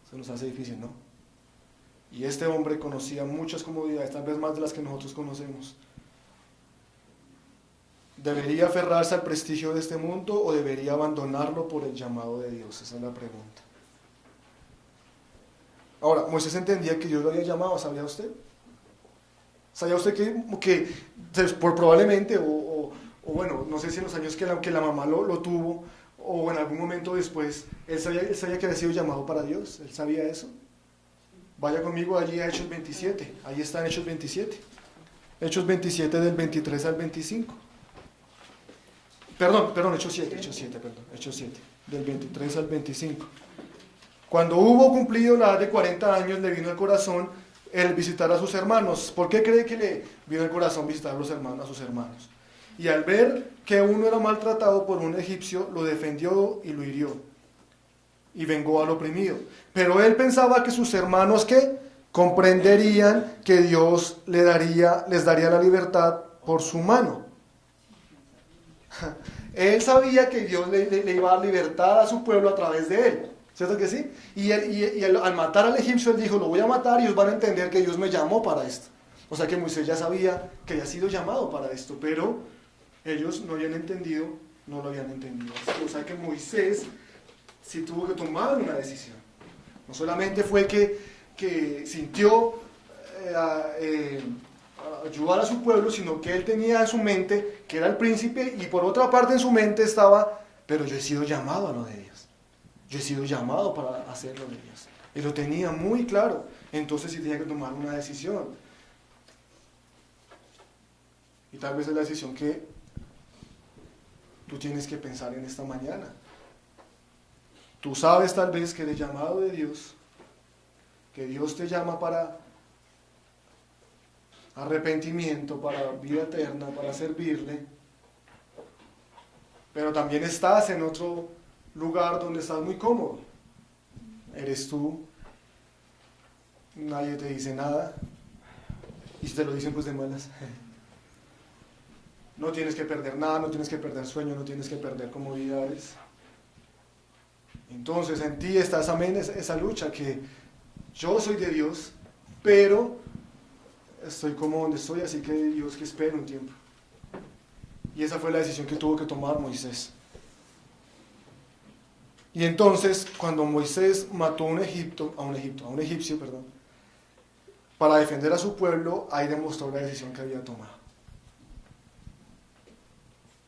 Speaker 1: Se nos hace difícil, ¿no? Y este hombre conocía muchas comodidades, tal vez más de las que nosotros conocemos. ¿Debería aferrarse al prestigio de este mundo o debería abandonarlo por el llamado de Dios? Esa es la pregunta. Ahora, Moisés entendía que Dios lo había llamado, ¿sabía usted? ¿Sabía usted que probablemente, o bueno, no sé si en los años que la mamá lo tuvo, o en algún momento después, él sabía que había sido llamado para Dios? ¿Él sabía eso? Vaya conmigo allí a Hechos 27, ahí está en Hechos 27. Hechos 27 del 23 al 25. Perdón, Hechos 7, del 23 al 25. Cuando hubo cumplido la edad de 40 años, le vino al corazón el visitar a sus hermanos. ¿Por qué cree que le vino al corazón visitar a sus hermanos? Y al ver que uno era maltratado por un egipcio, lo defendió y lo hirió, y vengó al oprimido. Pero él pensaba que sus hermanos, ¿qué? Comprenderían que Dios les daría la libertad por su mano. Él sabía que Dios le iba a dar libertad a su pueblo a través de él, ¿cierto que sí? Y al matar al egipcio, él dijo, lo voy a matar y ellos van a entender que Dios me llamó para esto. O sea que Moisés ya sabía que había sido llamado para esto, pero Ellos no habían entendido, no lo habían entendido. O sea que Moisés sí tuvo que tomar una decisión. No solamente fue que sintió ayudar a su pueblo, sino que él tenía en su mente que era el príncipe, y por otra parte en su mente estaba, pero yo he sido llamado a lo de Dios. Yo he sido llamado para hacer lo de Dios. Y lo tenía muy claro. Entonces sí tenía que tomar una decisión. Y tal vez es la decisión que tú tienes que pensar en esta mañana. Tú sabes tal vez que eres llamado de Dios, que Dios te llama para arrepentimiento, para vida eterna, para servirle, pero también estás en otro lugar donde estás muy cómodo. Eres tú, nadie te dice nada, y si te lo dicen pues de malas. No tienes que perder nada, no tienes que perder sueño, no tienes que perder comodidades. Entonces en ti está esa lucha que yo soy de Dios, pero estoy como donde estoy, así que Dios que espere un tiempo. Y esa fue la decisión que tuvo que tomar Moisés. Y entonces, cuando Moisés mató a un egipcio, para defender a su pueblo, ahí demostró la decisión que había tomado.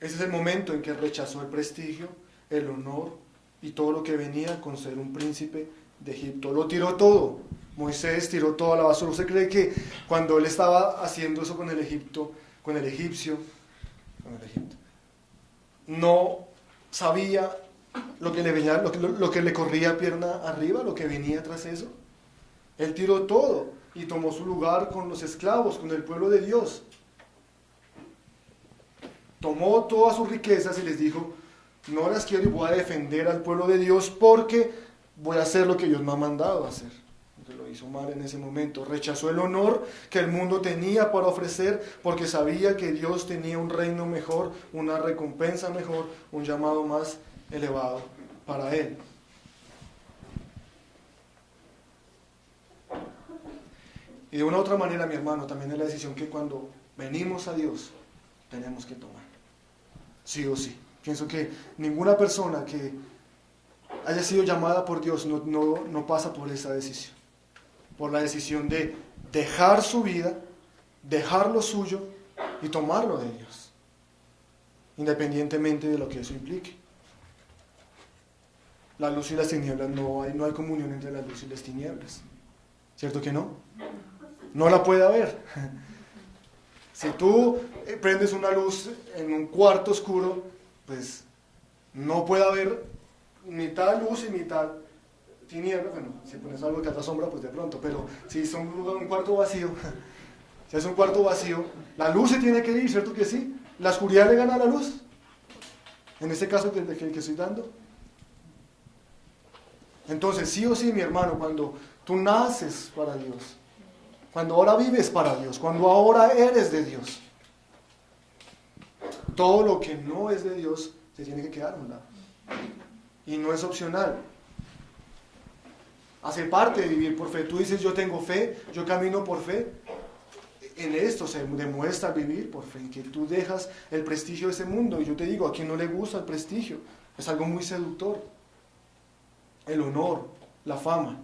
Speaker 1: Ese es el momento en que rechazó el prestigio, el honor y todo lo que venía con ser un príncipe de Egipto. Lo tiró todo. Moisés tiró todo a la basura. ¿Usted cree que cuando él estaba haciendo eso con el egipcio, no sabía lo que le venía, lo que le corría pierna arriba, lo que venía tras eso? Él tiró todo y tomó su lugar con los esclavos, con el pueblo de Dios. Tomó todas sus riquezas y les dijo: no las quiero y voy a defender al pueblo de Dios porque voy a hacer lo que Dios me ha mandado a hacer. Entonces lo hizo mal en ese momento. Rechazó el honor que el mundo tenía para ofrecer porque sabía que Dios tenía un reino mejor, una recompensa mejor, un llamado más elevado para él. Y de una u otra manera, mi hermano, también es la decisión que cuando venimos a Dios tenemos que tomar. Sí o sí. Pienso que ninguna persona que haya sido llamada por Dios no pasa por esa decisión. Por la decisión de dejar su vida, dejar lo suyo y tomarlo de Dios. Independientemente de lo que eso implique. La luz y las tinieblas, no hay comunión entre la luz y las tinieblas. ¿Cierto que no? No la puede haber. Si tú prendes una luz en un cuarto oscuro, pues no puede haber mitad luz y mitad tiniebla. Bueno, si pones algo que haga sombra, pues de pronto, pero si es un cuarto vacío, si es un cuarto vacío, la luz se tiene que ir, ¿cierto que sí? ¿La oscuridad le gana a la luz? En este caso que estoy dando. Entonces, sí o sí, mi hermano, cuando tú naces para Dios, cuando ahora vives para Dios, cuando ahora eres de Dios, todo lo que no es de Dios se tiene que quedar a un lado. Y no es opcional. Hace parte de vivir por fe. Tú dices: yo tengo fe, yo camino por fe. En esto se demuestra vivir por fe, en que tú dejas el prestigio de ese mundo. Y yo te digo, a quien no le gusta el prestigio, es algo muy seductor. El honor, la fama.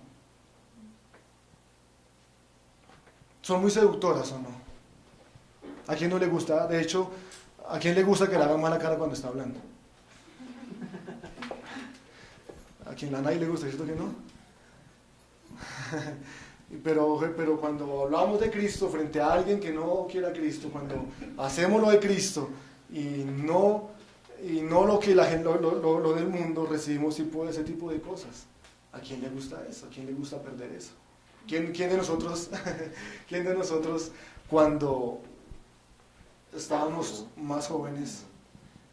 Speaker 1: ¿Son muy seductoras o no? ¿A quién no le gusta? De hecho, ¿a quién le gusta que le hagan mala cara cuando está hablando? ¿A quién a nadie le gusta? ¿Cierto que no? Pero cuando hablamos de Cristo frente a alguien que no quiera a Cristo, cuando hacemos lo de Cristo y no lo que la gente, lo del mundo, recibimos ese tipo de cosas. ¿A quién le gusta eso? ¿A quién le gusta perder eso? ¿Quién de nosotros cuando estábamos más jóvenes,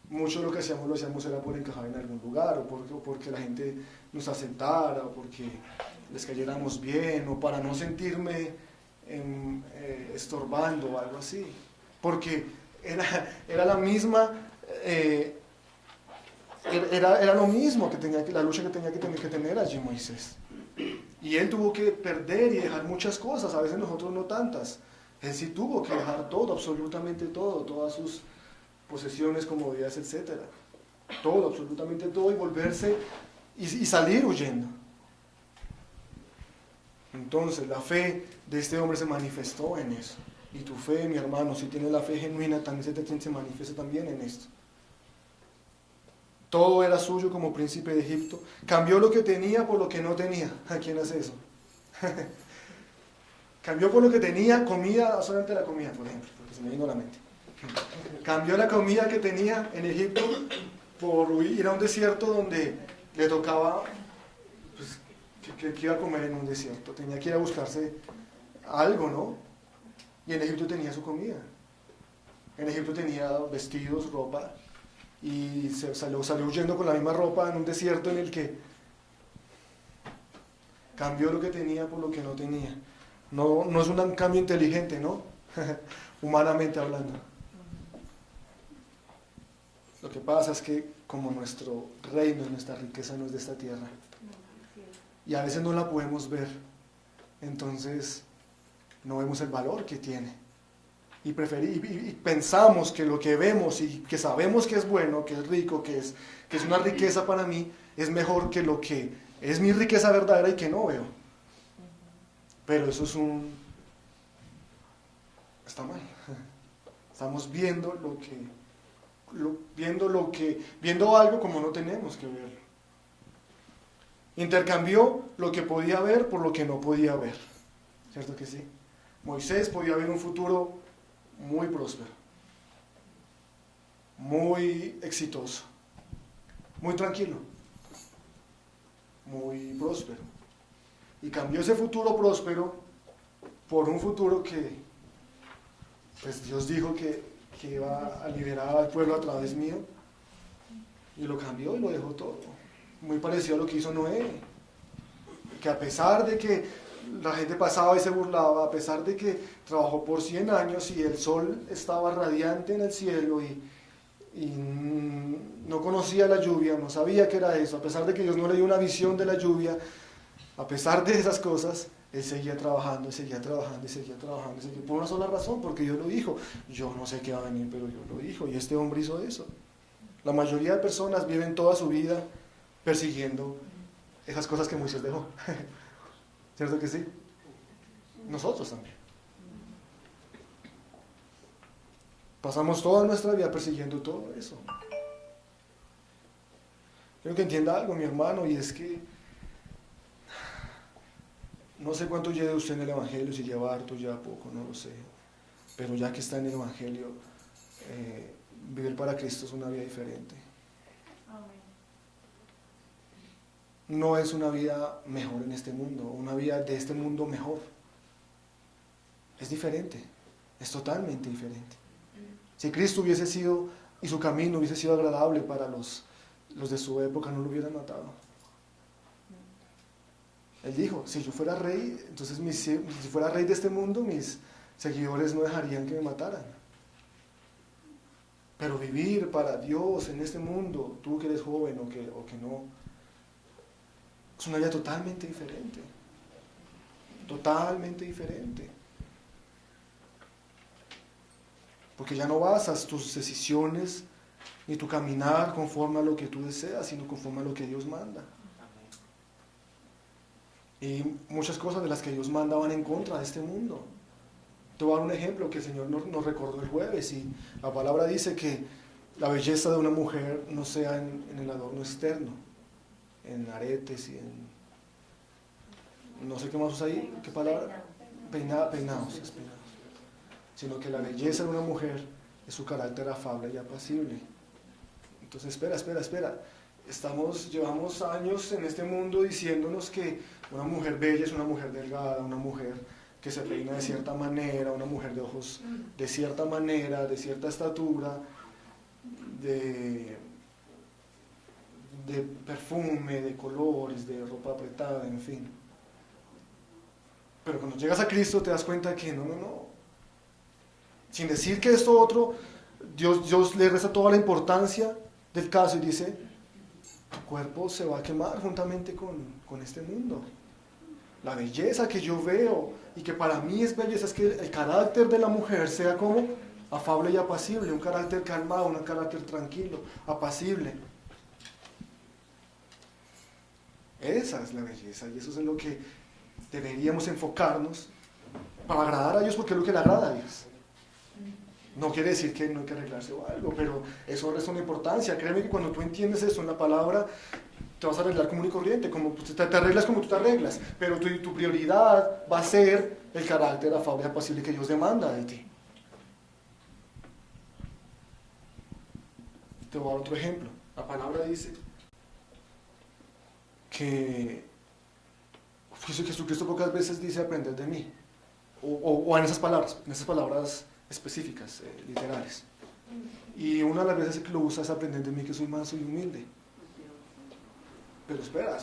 Speaker 1: mucho de lo que hacíamos era por encajar en algún lugar, o porque la gente nos aceptara, o porque les cayéramos bien, o para no sentirme estorbando o algo así? Porque era la misma, era lo mismo la lucha que tenía que tener allí Moisés. Y él tuvo que perder y dejar muchas cosas, a veces nosotros no tantas. Él sí tuvo que dejar todo, absolutamente todo, todas sus posesiones, comodidades, etcétera. Todo, absolutamente todo, y volverse y salir huyendo. Entonces la fe de este hombre se manifestó en eso. Y tu fe, mi hermano, si tienes la fe genuina, también se manifiesta también en esto. Todo era suyo como príncipe de Egipto. Cambió lo que tenía por lo que no tenía. ¿A quién hace eso? Cambió por lo que tenía, comida, solamente la comida, por ejemplo, porque se me vino a la mente. Cambió la comida que tenía en Egipto por ir a un desierto donde le tocaba, pues, que iba a comer en un desierto. Tenía que ir a buscarse algo, ¿no? Y en Egipto tenía su comida. En Egipto tenía vestidos, ropa, y salió huyendo con la misma ropa en un desierto en el que cambió lo que tenía por lo que no tenía. No es un cambio inteligente, ¿no? Humanamente hablando. Lo que pasa es que como nuestro reino, nuestra riqueza no es de esta tierra, y a veces no la podemos ver, entonces no vemos el valor que tiene. Y pensamos que lo que vemos y que sabemos que es bueno, que es rico, que es una riqueza para mí, es mejor que lo que es mi riqueza verdadera y que no veo. Pero eso está mal. Estamos viendo viendo algo como no tenemos que verlo. Intercambió lo que podía ver por lo que no podía ver. ¿Cierto que sí? Moisés podía ver un futuro muy próspero, muy exitoso, muy tranquilo, muy próspero. Y cambió ese futuro próspero por un futuro que, pues Dios dijo que iba a liberar al pueblo a través mío, y lo cambió y lo dejó todo. Muy parecido a lo que hizo Noé, que a pesar de que la gente pasaba y se burlaba, a pesar de que trabajó por 100 años y el sol estaba radiante en el cielo y no conocía la lluvia, no sabía qué era eso, a pesar de que Dios no le dio una visión de la lluvia, a pesar de esas cosas, él seguía trabajando, seguía trabajando, seguía trabajando, por una sola razón, porque Dios lo dijo. Yo no sé qué va a venir, pero Dios lo dijo, y este hombre hizo eso. La mayoría de personas viven toda su vida persiguiendo esas cosas que Moisés dejó. ¿Cierto que sí? Nosotros también. Pasamos toda nuestra vida persiguiendo todo eso. Quiero que entienda algo, mi hermano, y es que no sé cuánto lleve usted en el Evangelio, si lleva harto, ya poco, no lo sé. Pero ya que está en el Evangelio, vivir para Cristo es una vida diferente. No es una vida mejor en este mundo, una vida de este mundo mejor. Es diferente, es totalmente diferente. Si Cristo hubiese sido, y su camino hubiese sido agradable para los de su época, no lo hubieran matado. Él dijo, si yo fuera rey, entonces si fuera rey de este mundo, mis seguidores no dejarían que me mataran. Pero vivir para Dios en este mundo, tú que eres joven o que no, es una vida totalmente diferente. Totalmente diferente. Porque ya no basas tus decisiones ni tu caminar conforme a lo que tú deseas, sino conforme a lo que Dios manda. Y muchas cosas de las que Dios manda van en contra de este mundo. Te voy a dar un ejemplo que el Señor nos recordó el jueves, y la palabra dice que la belleza de una mujer no sea en el adorno externo, en aretes y en... no sé qué más usa ahí, ¿qué palabra? Peinados, sino que la belleza de una mujer es su carácter afable y apacible. Entonces, espera. Llevamos años en este mundo diciéndonos que una mujer bella es una mujer delgada, una mujer que se peina de cierta manera, una mujer de ojos de cierta manera, de cierta estatura, de perfume, de colores, de ropa apretada, en fin. Pero cuando llegas a Cristo te das cuenta que no. Sin decir que esto otro, Dios le resta toda la importancia del caso y dice, tu cuerpo se va a quemar juntamente con este mundo. La belleza que yo veo y que para mí es belleza es que el carácter de la mujer sea como afable y apacible, un carácter calmado, un carácter tranquilo, apacible. Esa es la belleza y eso es en lo que deberíamos enfocarnos para agradar a Dios, porque es lo que le agrada a Dios. No quiere decir que no hay que arreglarse o algo, pero eso es una importancia. Créeme que cuando tú entiendes eso en la palabra, te vas a arreglar común y corriente, como te arreglas como tú te arreglas, pero tu prioridad va a ser el carácter afable y apacible que Dios demanda de ti. Te voy a dar otro ejemplo. La palabra dice que Jesucristo pocas veces dice aprender de mí, o en esas palabras específicas, literales. Y una de las veces que lo usa es aprender de mí que soy manso y humilde. Pero espera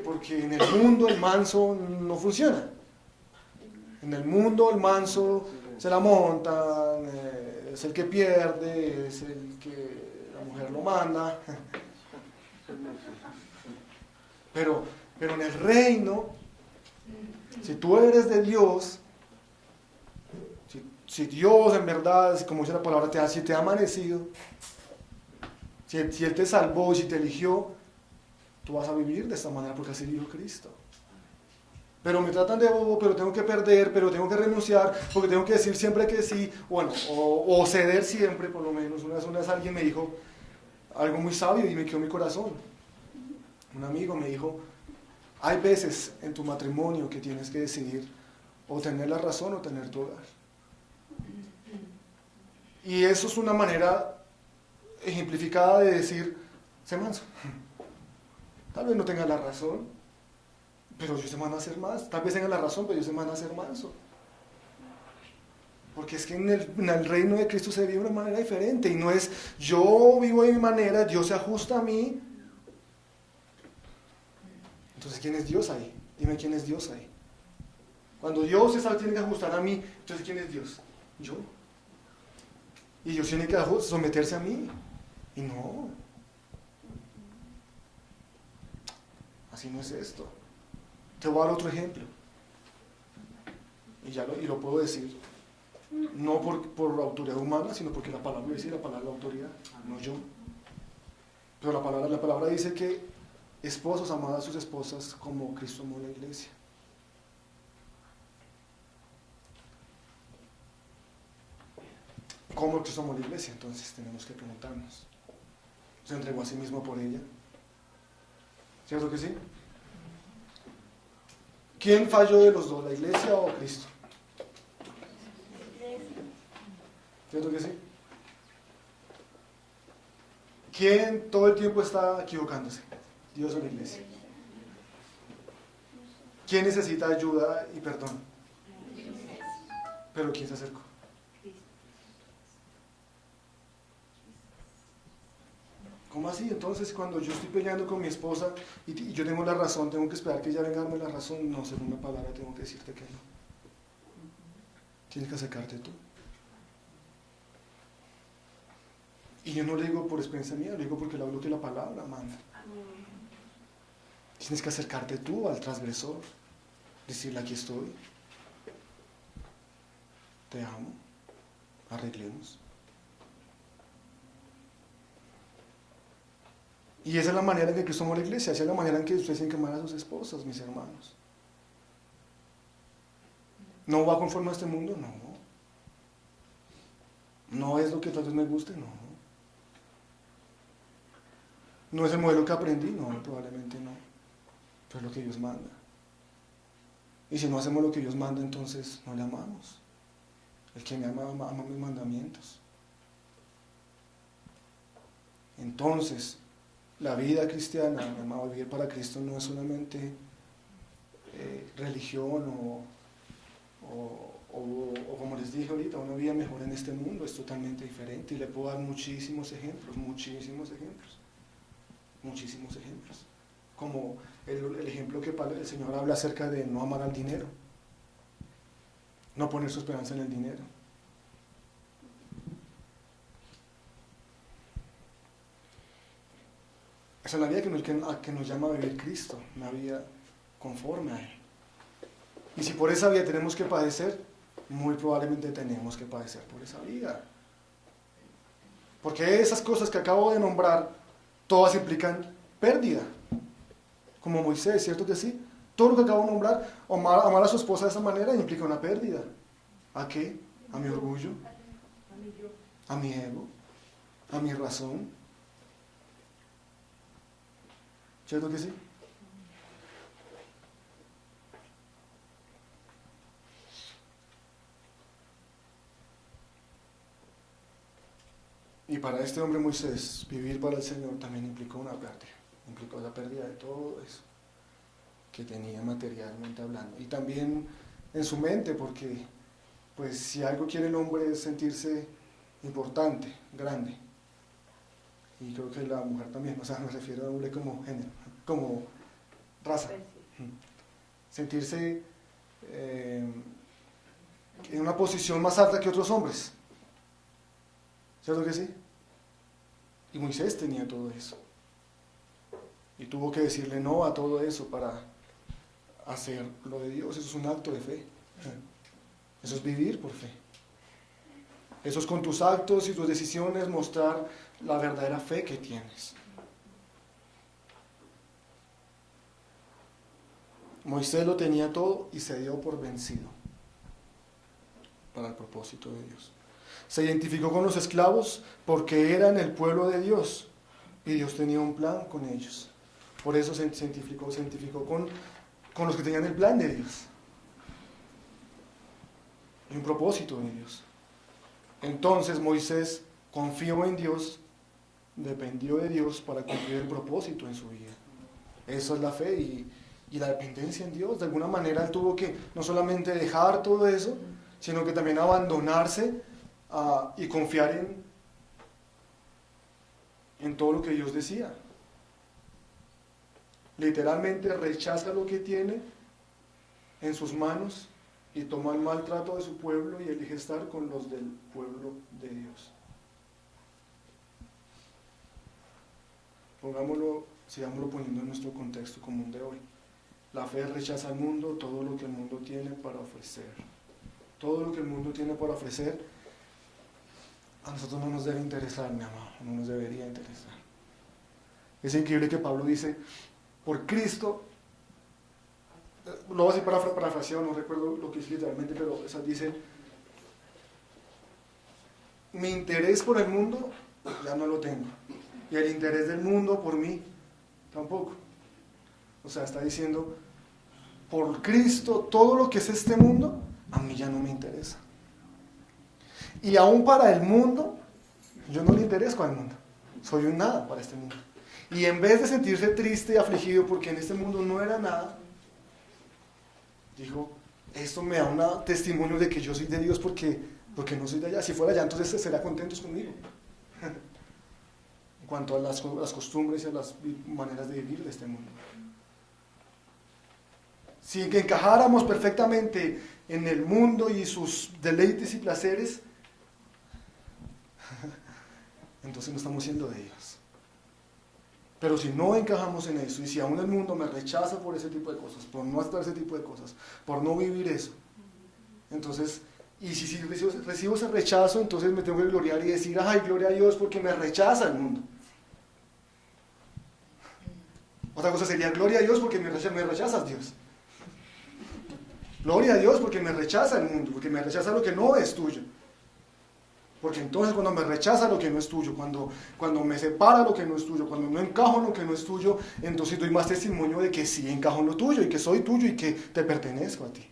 Speaker 1: porque en el mundo el manso no funciona. En el mundo el manso se la montan, es el que pierde, es el que la mujer lo manda. Pero en el reino, si tú eres de Dios, si Dios en verdad, como dice la palabra, si te ha amanecido, si Él te salvó, si te eligió, tú vas a vivir de esta manera porque así dijo Cristo. Pero me tratan de bobo, pero tengo que perder, pero tengo que renunciar, porque tengo que decir siempre que sí, bueno, o ceder siempre, por lo menos. Una vez alguien me dijo algo muy sabio y me quedó en mi corazón. Un amigo me dijo, hay veces en tu matrimonio que tienes que decidir o tener la razón o tener tu hogar. Y eso es una manera ejemplificada de decir, sé manso. Tal vez no tenga la razón, pero Dios se manda a ser más. Tal vez tenga la razón, pero Dios se manda a ser manso. Porque es que en el reino de Cristo se vive de una manera diferente. Y no es yo vivo de mi manera, Dios se ajusta a mí. Entonces, ¿quién es Dios ahí? Dime quién es Dios ahí. Cuando Dios se tiene que ajustar a mí, entonces ¿quién es Dios? Yo. Y Dios tiene que someterse a mí. Y no. Así no es esto. Te voy a dar otro ejemplo. Y lo puedo decir. No por autoridad humana, sino porque la palabra dice, la palabra es la autoridad, no yo. Pero la palabra dice que esposos amad a sus esposas como Cristo amó la iglesia. ¿Cómo Cristo amó la iglesia? Entonces tenemos que preguntarnos. ¿Se entregó a sí mismo por ella? ¿Cierto que sí? ¿Quién falló de los dos, la iglesia o Cristo? ¿Cierto que sí? ¿Quién todo el tiempo está equivocándose? Dios o la iglesia. ¿Quién necesita ayuda y perdón? ¿Pero quién se acercó? ¿Cómo así? Entonces, cuando yo estoy peleando con mi esposa y yo tengo la razón, tengo que esperar que ella venga a darme la razón. No, según la palabra, tengo que decirte que no. Tienes que acercarte tú. Y yo no lo digo por experiencia mía, lo digo porque lo que la palabra manda. Tienes que acercarte tú al transgresor, decirle: aquí estoy, te amo, arreglemos. Y esa es la manera en que Cristo amó a la iglesia, esa es la manera en que ustedes tienen que amar a sus esposas, mis hermanos. ¿No va conforme a este mundo? No. ¿No es lo que tal vez me guste? No. ¿No es el modelo que aprendí? No, probablemente no. Pero es lo que Dios manda. Y si no hacemos lo que Dios manda, entonces no le amamos. El que me ama, ama mis mandamientos. Entonces, la vida cristiana, mi amado, vivir para Cristo no es solamente religión o como les dije ahorita, una vida mejor en este mundo, es totalmente diferente. Y le puedo dar muchísimos ejemplos. Como el ejemplo que el Señor habla acerca de no amar al dinero, no poner su esperanza en el dinero. Esa es la vida que nos llama a vivir Cristo, una vida conforme a Él. Y si por esa vida tenemos que padecer, muy probablemente tenemos que padecer por esa vida. Porque esas cosas que acabo de nombrar, todas implican pérdida. Como Moisés, ¿cierto que sí? Todo lo que acabo de nombrar, amar a su esposa de esa manera implica una pérdida. ¿A qué? A mi orgullo, a mi ego, a mi razón. ¿Cierto que sí? Y para este hombre Moisés, vivir para el Señor también implicó una pérdida. Implicó la pérdida de todo eso que tenía materialmente hablando. Y también en su mente, porque pues si algo quiere el hombre es sentirse importante, grande. Y creo que la mujer también, o sea, me refiero a hombre como género, como raza. Sentirse en una posición más alta que otros hombres. ¿Cierto que sí? Y Moisés tenía todo eso. Y tuvo que decirle no a todo eso para hacer lo de Dios. Eso es un acto de fe. Eso es vivir por fe. Eso es con tus actos y tus decisiones mostrar la verdadera fe que tienes. Moisés lo tenía todo y se dio por vencido para el propósito de Dios. Se identificó con los esclavos porque eran el pueblo de Dios y Dios tenía un plan con ellos. Por eso se identificó con los que tenían el plan de Dios y un propósito de Dios. Entonces Moisés confió en Dios, dependió de Dios para cumplir el propósito en su vida. Eso es la fe y la dependencia en Dios. De alguna manera él tuvo que no solamente dejar todo eso, sino que también abandonarse y confiar en todo lo que Dios decía. Literalmente rechaza lo que tiene en sus manos y toma el maltrato de su pueblo y elige estar con los del pueblo de Dios. Sigámoslo poniendo en nuestro contexto común de hoy. La fe rechaza al mundo, todo lo que el mundo tiene para ofrecer. Todo lo que el mundo tiene para ofrecer a nosotros no nos debe interesar, mi amado, no nos debería interesar. Es increíble que Pablo dice, por Cristo, lo voy a decir parafraseado, no recuerdo lo que dice literalmente, pero dice, mi interés por el mundo ya no lo tengo, y el interés del mundo por mí tampoco. O sea, está diciendo, por Cristo, todo lo que es este mundo, a mí ya no me interesa. Y aún para el mundo, yo no le intereso al mundo. Soy un nada para este mundo. Y en vez de sentirse triste y afligido porque en este mundo no era nada, dijo, esto me da un testimonio de que yo soy de Dios porque no soy de allá. Si fuera allá, entonces será contentos conmigo. En cuanto a las costumbres y a las maneras de vivir de este mundo. Si encajáramos perfectamente en el mundo y sus deleites y placeres, entonces no estamos siendo de Dios. Pero si no encajamos en eso, y si aún el mundo me rechaza por ese tipo de cosas, por no hacer ese tipo de cosas, por no vivir eso, entonces, y si recibo ese rechazo, entonces me tengo que gloriar y decir, ay, gloria a Dios porque me rechaza el mundo. Otra cosa sería, gloria a Dios porque me rechazas Dios. Gloria a Dios porque me rechaza el mundo, porque me rechaza lo que no es tuyo. Porque entonces cuando me rechaza lo que no es tuyo, cuando me separa lo que no es tuyo, cuando no encajo en lo que no es tuyo, entonces doy más testimonio de que sí encajo en lo tuyo y que soy tuyo y que te pertenezco a ti.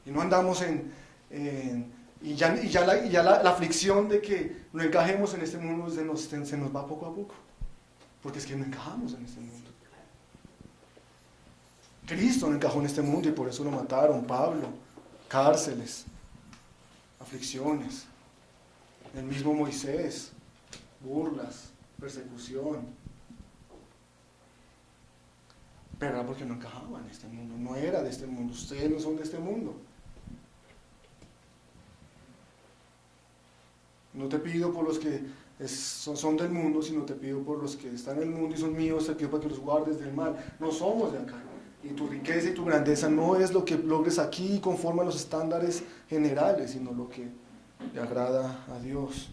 Speaker 1: Y no andamos la aflicción de que no encajemos en este mundo se nos va poco a poco. Porque es que no encajamos en este mundo. Cristo no encajó en este mundo y por eso lo mataron, Pablo. Cárceles, aflicciones, el mismo Moisés, burlas, persecución. Pero era porque no encajaba en este mundo, no era de este mundo, ustedes no son de este mundo. No te pido por los que son del mundo, sino te pido por los que están en el mundo y son míos, te pido para que los guardes del mal. No somos de acá. Y tu riqueza y tu grandeza no es lo que logres aquí conforme a los estándares generales, sino lo que le agrada a Dios.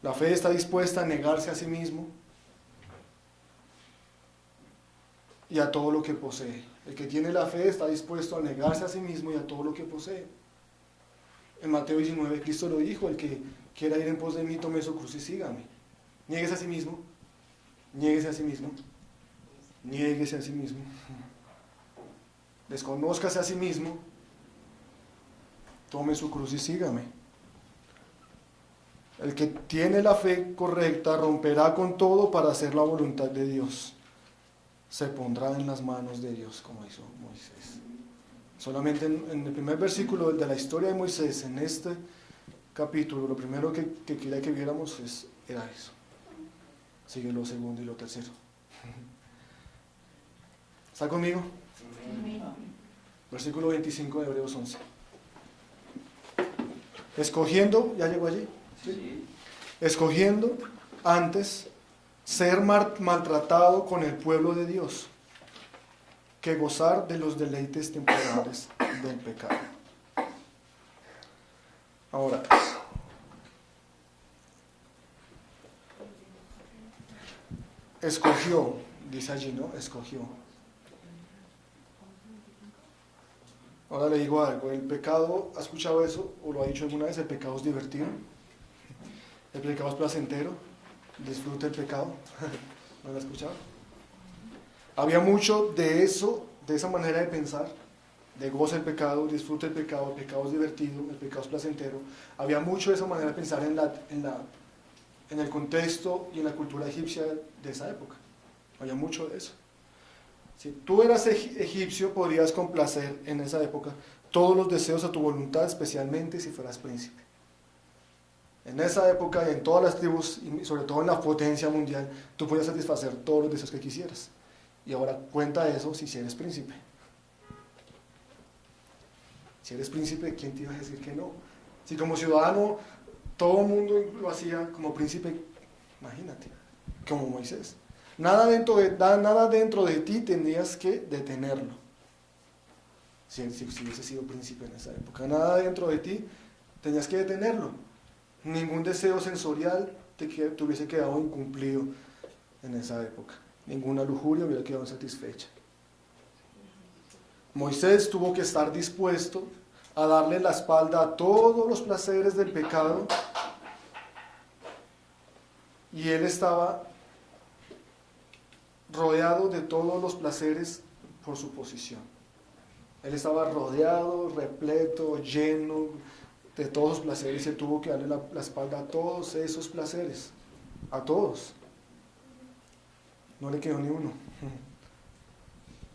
Speaker 1: La fe está dispuesta a negarse a sí mismo y a todo lo que posee. El que tiene la fe está dispuesto a negarse a sí mismo y a todo lo que posee. En Mateo 19 Cristo lo dijo: el que quiera ir en pos de mí, tome su cruz y sígame. Niéguese a sí mismo, niéguese a sí mismo, niéguese a sí mismo. Desconózcase a sí mismo, tome su cruz y sígame. El que tiene la fe correcta romperá con todo para hacer la voluntad de Dios. Se pondrá en las manos de Dios, como hizo Moisés. Solamente en el primer versículo de la historia de Moisés, en este capítulo, lo primero que quería que viéramos era eso. Sigue lo segundo y lo tercero. ¿Está conmigo? Versículo 25 de Hebreos 11. Escogiendo, ¿ya llegó allí? ¿Sí? Escogiendo antes ser maltratado con el pueblo de Dios que gozar de los deleites temporales del pecado. Ahora, escogió, dice allí, ¿no? Escogió. Ahora le digo algo: el pecado, ¿ha escuchado eso o lo ha dicho alguna vez? El pecado es divertido, el pecado es placentero, disfruta el pecado. ¿No lo ha escuchado? Había mucho de eso, de esa manera de pensar, de goza el pecado, disfruta el pecado es divertido, el pecado es placentero. Había mucho de esa manera de pensar en el contexto y en la cultura egipcia de esa época. Había mucho de eso. Si tú eras egipcio, podrías complacer en esa época todos los deseos a tu voluntad, especialmente si fueras príncipe. En esa época, en todas las tribus, y sobre todo en la potencia mundial, tú podías satisfacer todos los deseos que quisieras. Y ahora cuenta eso si eres príncipe. Si eres príncipe, ¿quién te iba a decir que no? Si como ciudadano todo el mundo lo hacía, como príncipe, imagínate, como Moisés. Nada dentro de ti tendrías que detenerlo. Si hubiese sido príncipe en esa época, nada dentro de ti tenías que detenerlo. Ningún deseo sensorial te hubiese quedado incumplido en esa época. Ninguna lujuria hubiera quedado insatisfecha. Moisés tuvo que estar dispuesto a darle la espalda a todos los placeres del pecado, y él estaba rodeado de todos los placeres por su posición. Él estaba rodeado, repleto, lleno de todos los placeres, y él tuvo que darle la espalda a todos esos placeres, a todos. No le quedó ni uno.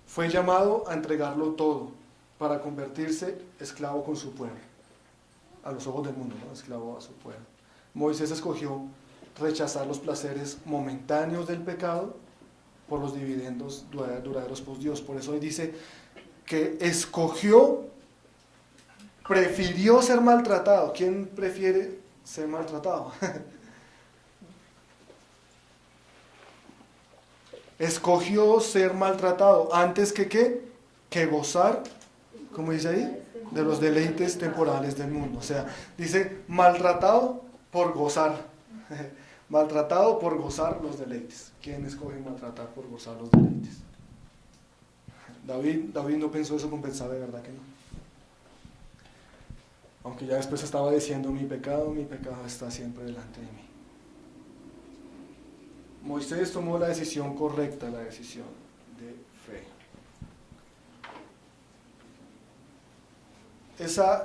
Speaker 1: Fue llamado a entregarlo todo para convertirse esclavo con su pueblo, a los ojos del mundo, ¿no? Esclavo a su pueblo. Moisés escogió rechazar los placeres momentáneos del pecado por los dividendos duraderos por Dios. Por eso hoy dice que prefirió ser maltratado. ¿Quién prefiere ser maltratado? Escogió ser maltratado antes que ¿qué? Que gozar, como dice ahí, de los deleites temporales del mundo. O sea, dice maltratado por gozar. Maltratado por gozar los deleites. ¿Quién escoge maltratar por gozar los deleites? David no pensó eso, como pensaba, de verdad que no. Aunque ya después estaba diciendo: mi pecado está siempre delante de mí. Moisés tomó la decisión correcta, la decisión de fe.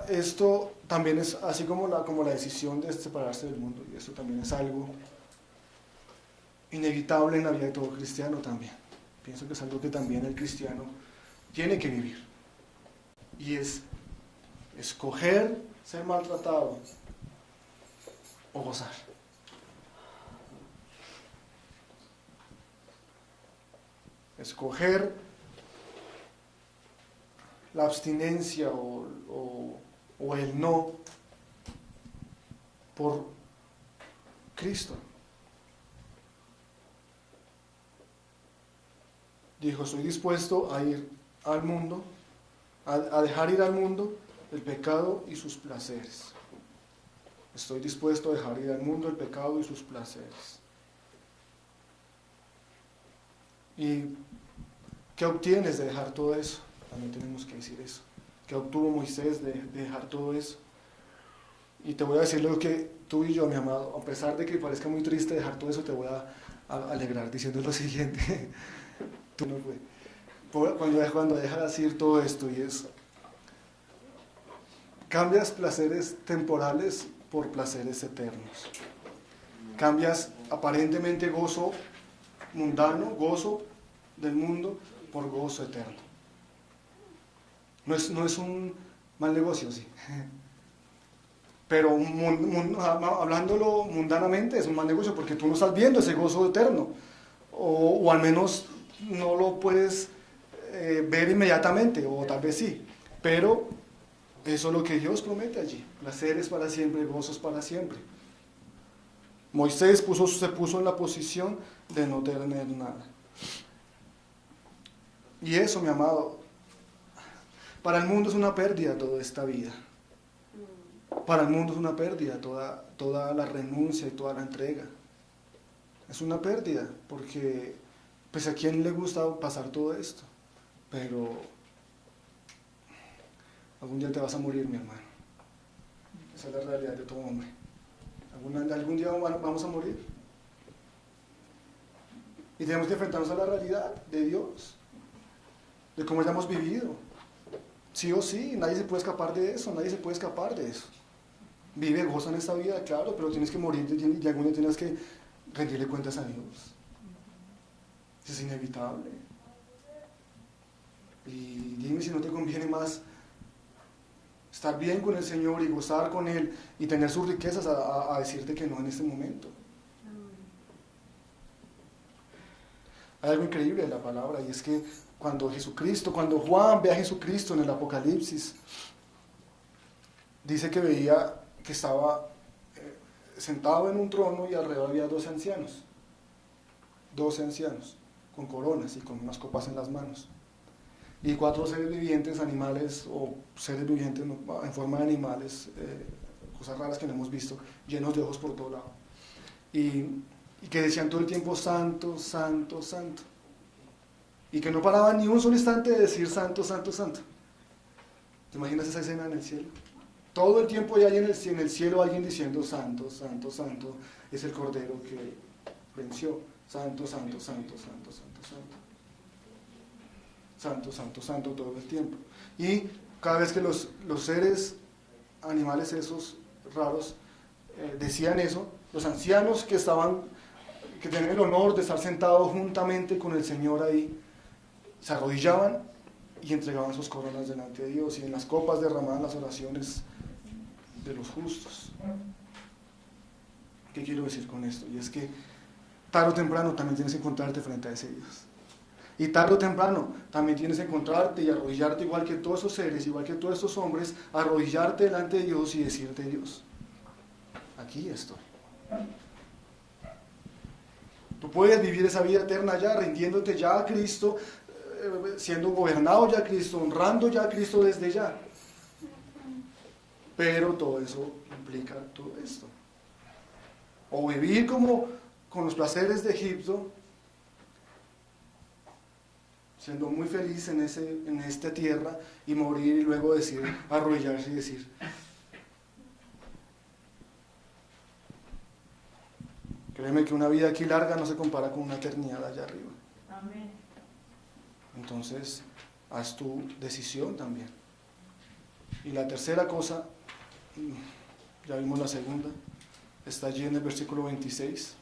Speaker 1: Esto también es así como la decisión de separarse del mundo, y esto también es algo inevitable en la vida de todo cristiano también. Pienso que es algo que también el cristiano tiene que vivir, y es escoger ser maltratado o gozar. Escoger la abstinencia o el no por Cristo. dijo, estoy dispuesto a ir al mundo, a dejar ir al mundo el pecado y sus placeres. Estoy dispuesto a dejar ir al mundo el pecado y sus placeres. ¿Y qué obtienes de dejar todo eso? También tenemos que decir eso. ¿Qué obtuvo Moisés de dejar todo eso? Y te voy a decir lo que tú y yo, mi amado, a pesar de que parezca muy triste dejar todo eso, te voy a alegrar diciendo lo siguiente. Tú no fue. Cuando dejas ir todo esto y es, cambias placeres temporales por placeres eternos. Cambias aparentemente gozo mundano, gozo del mundo, por gozo eterno. No es un mal negocio, sí. Pero hablándolo mundanamente es un mal negocio porque tú no estás viendo ese gozo eterno. O al menos no lo puedes ver inmediatamente, o tal vez sí. Pero eso es lo que Dios promete allí. Placeres para siempre, gozos para siempre. Moisés se puso en la posición de no tener nada. Y eso, mi amado, para el mundo es una pérdida toda esta vida. Para el mundo es una pérdida toda la renuncia y toda la entrega. Es una pérdida, porque pues a quién le gusta pasar todo esto. Pero algún día te vas a morir, mi hermano. Esa es la realidad de todo hombre. Algún día vamos a morir. Y tenemos que enfrentarnos a la realidad de Dios, de cómo hayamos vivido. Sí o sí, nadie se puede escapar de eso, nadie se puede escapar de eso. Vive, goza en esta vida, claro, pero tienes que morir y algún día tienes que rendirle cuentas a Dios. Eso es inevitable. Y dime si no te conviene más estar bien con el Señor y gozar con Él y tener sus riquezas a decirte que no en este momento. Hay algo increíble en la palabra, y es que cuando Juan ve a Jesucristo en el Apocalipsis, dice que veía que estaba sentado en un trono y alrededor había 12 ancianos, con coronas y con unas copas en las manos. Y 4 seres vivientes, animales o seres vivientes en forma de animales, cosas raras que no hemos visto, llenos de ojos por todo lado. Y que decían todo el tiempo, santo, santo, santo. Y que no paraban ni un solo instante de decir santo, santo, santo. ¿Te imaginas esa escena en el cielo? Todo el tiempo ya hay en el cielo alguien diciendo santo, santo, santo, es el Cordero que venció. Santo, santo, santo, santo, santo, santo. Santo, santo, santo todo el tiempo. Y cada vez que los seres animales esos raros decían eso, los ancianos que tenían el honor de estar sentados juntamente con el Señor ahí, se arrodillaban y entregaban sus coronas delante de Dios, y en las copas derramaban las oraciones de los justos. ¿Qué quiero decir con esto? Y es que tarde o temprano también tienes que encontrarte frente a ese Dios. Y tarde o temprano también tienes que encontrarte y arrodillarte igual que todos esos seres, igual que todos estos hombres, arrodillarte delante de Dios y decirte: Dios, aquí estoy. Tú puedes vivir esa vida eterna ya, rindiéndote ya a Cristo, siendo gobernado ya a Cristo, honrando ya a Cristo desde ya. Pero todo eso implica todo esto. O vivir como con los placeres de Egipto, siendo muy feliz en esta tierra, y morir y luego arrodillarse y decir: créeme que una vida aquí larga no se compara con una eternidad allá arriba. Amén. Entonces, haz tu decisión también. Y la tercera cosa, ya vimos la segunda, está allí en el versículo 26.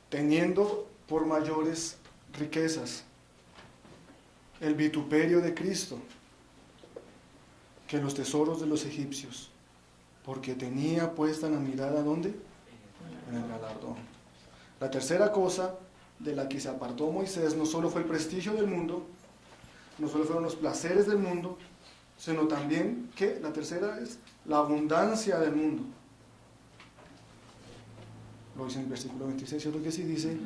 Speaker 1: Teniendo por mayores riquezas el vituperio de Cristo que los tesoros de los egipcios, porque tenía puesta la mirada, ¿dónde? En el galardón. La tercera cosa de la que se apartó Moisés no solo fue el prestigio del mundo, no solo fueron los placeres del mundo, sino también que la tercera es la abundancia del mundo. Lo dice en el versículo 26, ¿cierto que sí? Dice: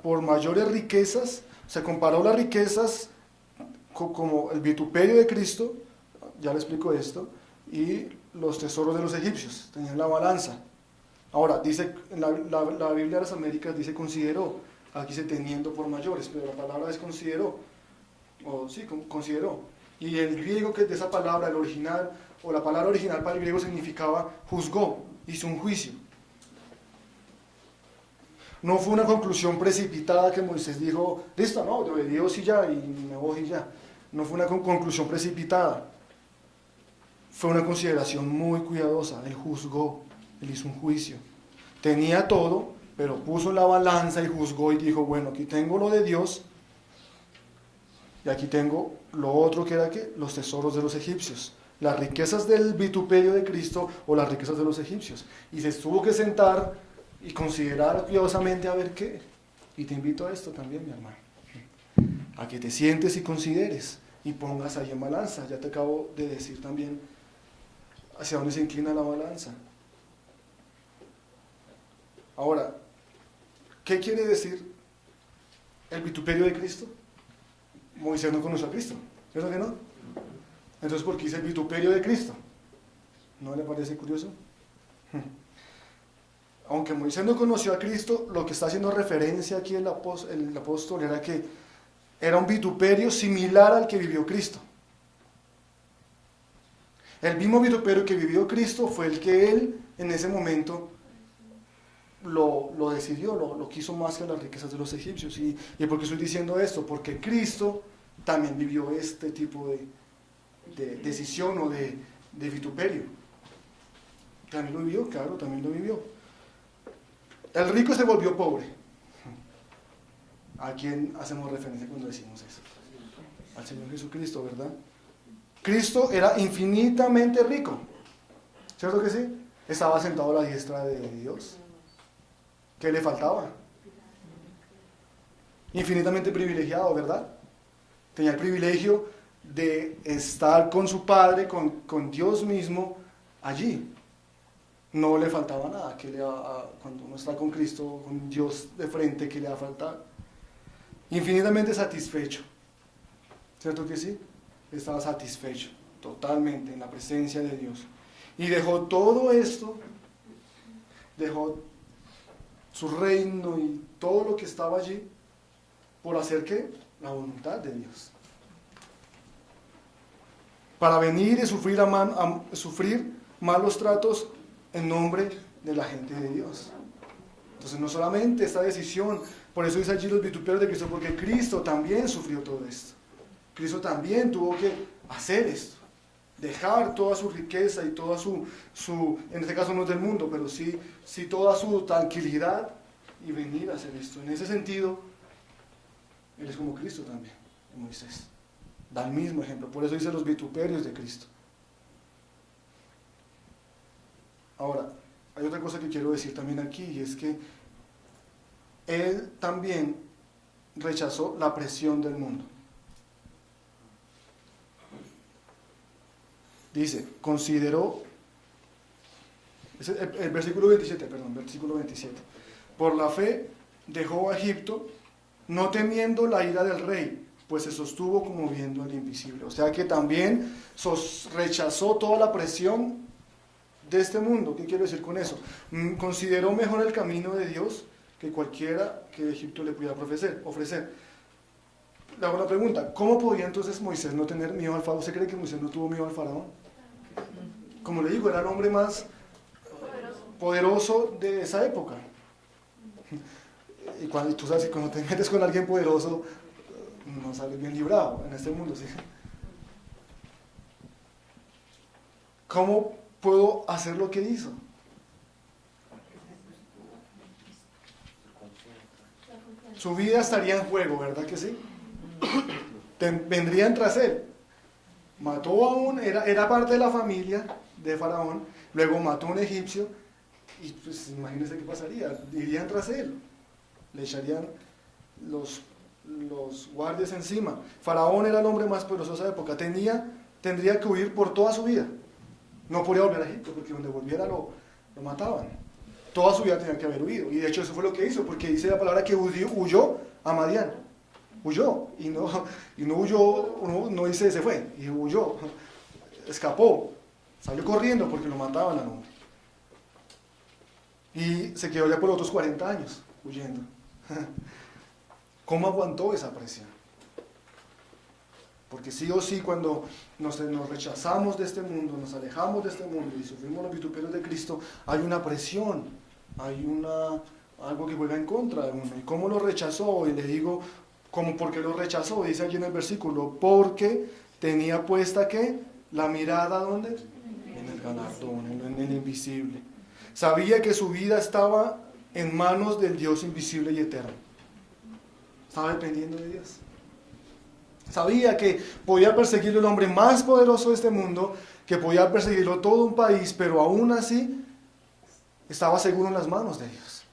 Speaker 1: por mayores riquezas, se comparó las riquezas como el vituperio de Cristo, ya le explico esto, y los tesoros de los egipcios, tenían la balanza. Ahora, dice, la Biblia de las Américas dice consideró, aquí dice teniendo por mayores, pero la palabra es consideró, o sí, consideró. Y el griego que es de esa palabra, el original, o la palabra original para el griego significaba juzgó, hizo un juicio. No fue una conclusión precipitada que Moisés dijo, listo, no, de Dios y ya, y me voy y ya. No fue una conclusión precipitada. Fue una consideración muy cuidadosa. Él juzgó, él hizo un juicio. Tenía todo, pero puso en la balanza y juzgó y dijo, bueno, aquí tengo lo de Dios y aquí tengo lo otro que era ¿qué? Los tesoros de los egipcios. Las riquezas del vituperio de Cristo o las riquezas de los egipcios. Y se tuvo que sentar y considerar cuidadosamente a ver qué. Y te invito a esto también, mi hermano. A que te sientes y consideres y pongas ahí en balanza. Ya te acabo de decir también hacia dónde se inclina la balanza. Ahora, ¿qué quiere decir el vituperio de Cristo? Moisés no conoció a Cristo, ¿cierto que no? Entonces, ¿por qué dice el vituperio de Cristo? ¿No le parece curioso? Aunque Moisés no conoció a Cristo, lo que está haciendo referencia aquí el apóstol era que era un vituperio similar al que vivió Cristo. El mismo vituperio que vivió Cristo fue el que él en ese momento lo decidió, lo quiso más que las riquezas de los egipcios. ¿Y por qué estoy diciendo esto? Porque Cristo también vivió este tipo de decisión o de vituperio. También lo vivió, claro, también lo vivió. El rico se volvió pobre. ¿A quién hacemos referencia cuando decimos eso? Al Señor Jesucristo, ¿verdad? Cristo era infinitamente rico, ¿cierto que sí? Estaba sentado a la diestra de Dios. ¿Qué le faltaba? Infinitamente privilegiado, ¿verdad? Tenía el privilegio de estar con su Padre, con Dios mismo, allí. No le faltaba nada. Cuando uno está con Cristo, con Dios de frente, ¿qué le va a faltar? Infinitamente satisfecho, ¿cierto que sí? Estaba satisfecho totalmente en la presencia de Dios. Y dejó todo esto, dejó su reino y todo lo que estaba allí por hacer ¿qué? La voluntad de Dios. Para venir y sufrir malos tratos en nombre de la gente de Dios. Entonces no solamente esta decisión, por eso dice allí los vituperios de Cristo, porque Cristo también sufrió todo esto. Cristo también tuvo que hacer esto, dejar toda su riqueza y toda su en este caso no es del mundo, pero sí toda su tranquilidad y venir a hacer esto. En ese sentido, Él es como Cristo también, Moisés. Da el mismo ejemplo, por eso dice los vituperios de Cristo. Ahora, hay otra cosa que quiero decir también aquí, y es que Él también rechazó la presión del mundo. Dice, consideró, el versículo 27, por la fe dejó a Egipto, no temiendo la ira del rey, pues se sostuvo como viendo al invisible. O sea que también rechazó toda la presión de este mundo. ¿Qué quiero decir con eso? Consideró mejor el camino de Dios que cualquiera que Egipto le pudiera ofrecer. Le hago una pregunta, ¿cómo podía entonces Moisés no tener miedo al faraón? ¿Usted cree que Moisés no tuvo miedo al faraón? Como le digo, era el hombre más poderoso de esa época. Y tú sabes que cuando te metes con alguien poderoso, no sales bien librado en este mundo, ¿sí? ¿Cómo puedo hacer lo que hizo? Su vida estaría en juego, ¿verdad que sí? Vendrían tras él. Mató a era parte de la familia de Faraón, luego mató a un egipcio, y pues imagínense qué pasaría, irían tras él, le echarían los guardias encima. Faraón era el hombre más poderoso de esa época, tendría que huir por toda su vida, no podía volver a Egipto, porque donde volviera lo mataban. Toda su vida tenía que haber huido. Y de hecho eso fue lo que hizo, porque dice la palabra que huyó a Madián. Huyó. Y no huyó, no dice se fue, y huyó. Escapó. Salió corriendo porque lo mataban al hombre. Y se quedó ya por otros 40 años huyendo. ¿Cómo aguantó esa presión? Porque sí o sí, cuando nos rechazamos de este mundo, nos alejamos de este mundo y sufrimos los vituperios de Cristo, hay una presión, hay algo que juega en contra de uno. ¿Y cómo lo rechazó? Y le digo, ¿cómo por qué lo rechazó? Dice allí en el versículo, porque tenía puesta ¿qué? La mirada, ¿dónde? En el galardón, en el invisible. Sabía que su vida estaba en manos del Dios invisible y eterno. Estaba dependiendo de Dios. Sabía que podía perseguirlo el hombre más poderoso de este mundo, que podía perseguirlo todo un país, pero aún así estaba seguro en las manos de Dios.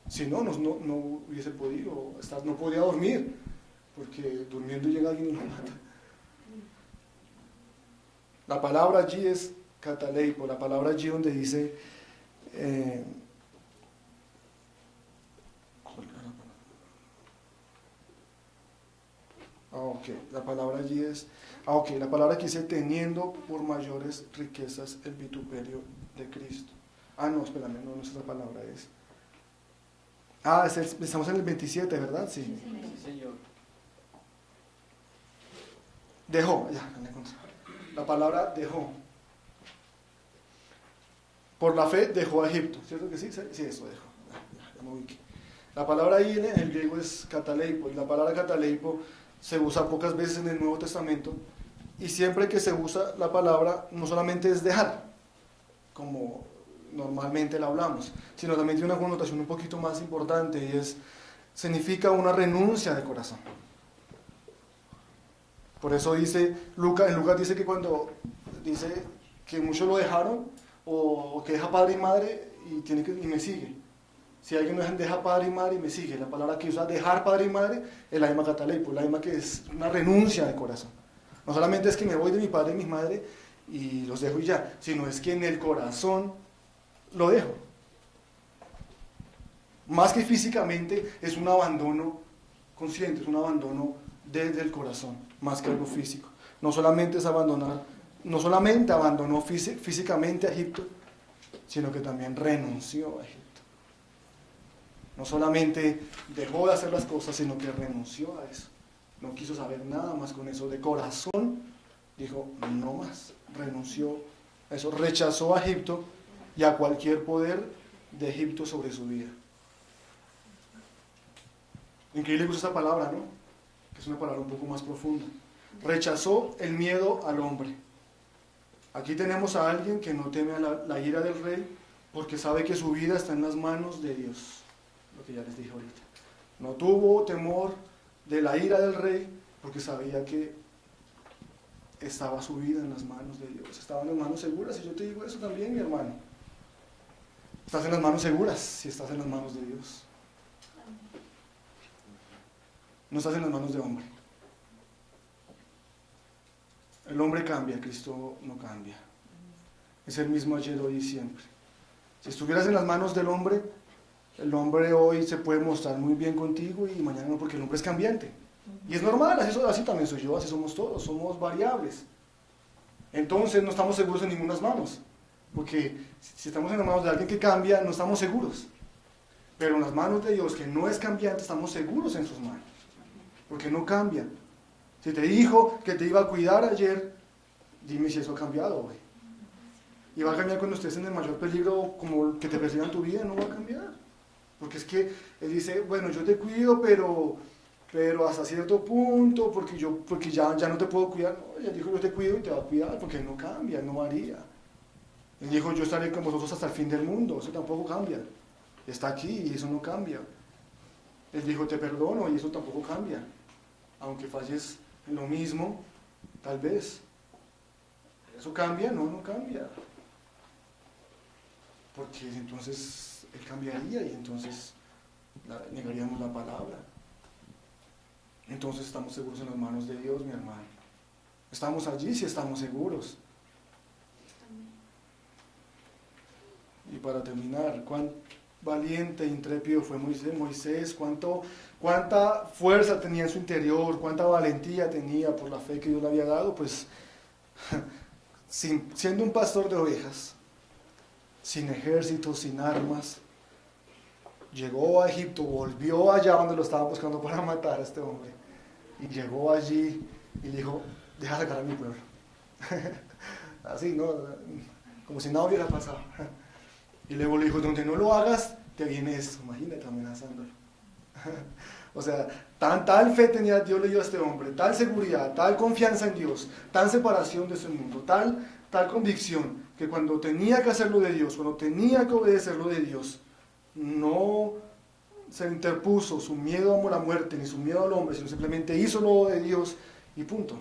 Speaker 1: Si no, no hubiese podido, no podía dormir, porque durmiendo llega alguien y lo mata. La palabra allí es cataleipo, la palabra allí donde dice... la palabra allí es... la palabra aquí dice teniendo por mayores riquezas el vituperio de Cristo. No, espérame, no es esa palabra, es... estamos en el 27, ¿verdad? Sí.
Speaker 2: Sí, señor.
Speaker 1: Dejó, ya la encontré. La palabra dejó. Por la fe dejó a Egipto, ¿cierto que sí? Sí, eso dejó. Ya me ubiqué. La palabra ahí en el griego es cataleipo, y la palabra cataleipo se usa pocas veces en el Nuevo Testamento, y siempre que se usa la palabra no solamente es dejar, como normalmente la hablamos, sino también tiene una connotación un poquito más importante, y significa una renuncia de corazón. Por eso dice, en Lucas dice que cuando dice que muchos lo dejaron, o que deja padre y madre y me sigue. Si alguien no deja padre y madre y me sigue, la palabra que usa dejar padre y madre es la misma cataleipo, la misma que es una renuncia de corazón. No solamente es que me voy de mi padre y mi madre y los dejo y ya, sino es que en el corazón lo dejo. Más que físicamente es un abandono consciente, es un abandono desde el corazón, más que algo físico. No solamente abandonó físicamente a Egipto, sino que también renunció a Egipto. No solamente dejó de hacer las cosas, sino que renunció a eso. No quiso saber nada más con eso. De corazón dijo, no más. Renunció a eso. Rechazó a Egipto y a cualquier poder de Egipto sobre su vida. Increíble que usa esa palabra, ¿no? Que es una palabra un poco más profunda. Rechazó el miedo al hombre. Aquí tenemos a alguien que no teme a la ira del rey porque sabe que su vida está en las manos de Dios. Lo que ya les dije ahorita. No tuvo temor de la ira del rey porque sabía que estaba su vida en las manos de Dios. Estaba en las manos seguras. Y yo te digo eso también, mi hermano. Estás en las manos seguras si estás en las manos de Dios. No estás en las manos de hombre. El hombre cambia, Cristo no cambia. Es el mismo ayer, hoy y siempre. Si estuvieras en las manos del hombre, el hombre hoy se puede mostrar muy bien contigo y mañana no, porque el hombre es cambiante. Y es normal, así también soy yo, así somos todos, somos variables. Entonces no estamos seguros en ninguna manos, porque si estamos en las manos de alguien que cambia, no estamos seguros. Pero en las manos de Dios, que no es cambiante, estamos seguros en sus manos, porque no cambia. Si te dijo que te iba a cuidar ayer, dime si eso ha cambiado hoy. Y va a cambiar cuando estés en el mayor peligro, como que te persigan tu vida, no va a cambiar. Porque es que Él dice, bueno, yo te cuido, pero hasta cierto punto, porque ya no te puedo cuidar. No, Él dijo, yo te cuido y te va a cuidar, porque Él no cambia, Él no varía. Él dijo, yo estaré con vosotros hasta el fin del mundo, eso tampoco cambia. Está aquí y eso no cambia. Él dijo, te perdono y eso tampoco cambia. Aunque falles en lo mismo, tal vez. ¿Eso cambia? No, no cambia. Porque entonces Él cambiaría y entonces negaríamos la palabra. Entonces estamos seguros en las manos de Dios, mi hermano. Estamos allí si estamos seguros. Y para terminar, cuán valiente e intrépido fue Moisés, cuánta fuerza tenía en su interior, cuánta valentía tenía por la fe que Dios le había dado, pues siendo un pastor de ovejas, sin ejército, sin armas, llegó a Egipto, volvió allá donde lo estaban buscando para matar a este hombre, y llegó allí y le dijo, deja sacar a mi pueblo. Así, ¿no? Como si nada hubiera pasado. Y luego le dijo, donde no lo hagas, te viene esto. Imagínate amenazándolo. O sea, tal fe tenía Dios le dio a este hombre, tal seguridad, tal confianza en Dios, tal separación de ese mundo, tal convicción, que cuando tenía que hacerlo de Dios, cuando tenía que obedecerlo de Dios, no se interpuso su miedo a la muerte, ni su miedo al hombre, sino simplemente hizo lo de Dios y punto.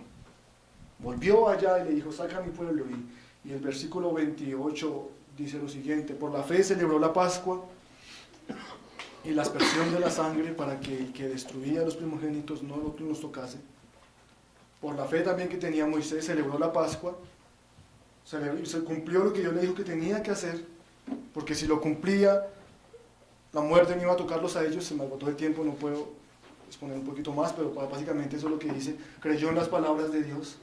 Speaker 1: Volvió allá y le dijo, saca a mi pueblo. Y el versículo 28 dice lo siguiente, por la fe celebró la Pascua y la aspersión de la sangre para que el que destruía a los primogénitos no nos tocase. Por la fe también que tenía Moisés celebró la Pascua, se cumplió lo que Dios le dijo que tenía que hacer, porque si lo cumplía, la muerte no iba a tocarlos a ellos. Se me agotó el tiempo, no puedo exponer un poquito más, pero básicamente eso es lo que dice, creyó en las palabras de Dios,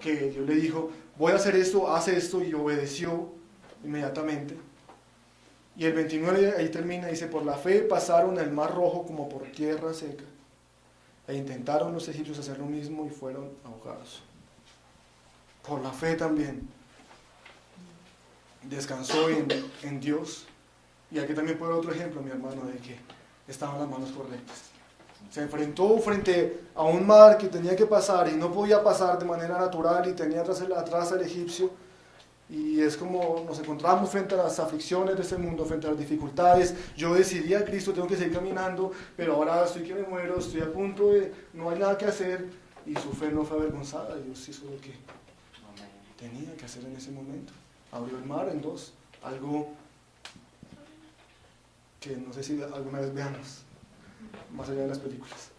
Speaker 1: que Dios le dijo, voy a hacer esto, hace esto, y obedeció inmediatamente. Y el 29 ahí termina, dice, por la fe pasaron el mar rojo como por tierra seca, e intentaron los egipcios hacer lo mismo y fueron ahogados. Por la fe también descansó en Dios. Y aquí también puedo dar otro ejemplo, mi hermano, de que estaban las manos correctas. Se enfrentó frente a un mar que tenía que pasar y no podía pasar de manera natural y tenía atrás al egipcio. Y es como nos encontramos frente a las aflicciones de este mundo, frente a las dificultades. Yo decidí a Cristo, tengo que seguir caminando, pero ahora estoy que me muero, estoy a punto de, no hay nada que hacer. Y su fe no fue avergonzada, Dios hizo lo que tenía que hacer en ese momento. Abrió el mar en dos, algo que no sé si alguna vez veamos, más allá de las películas,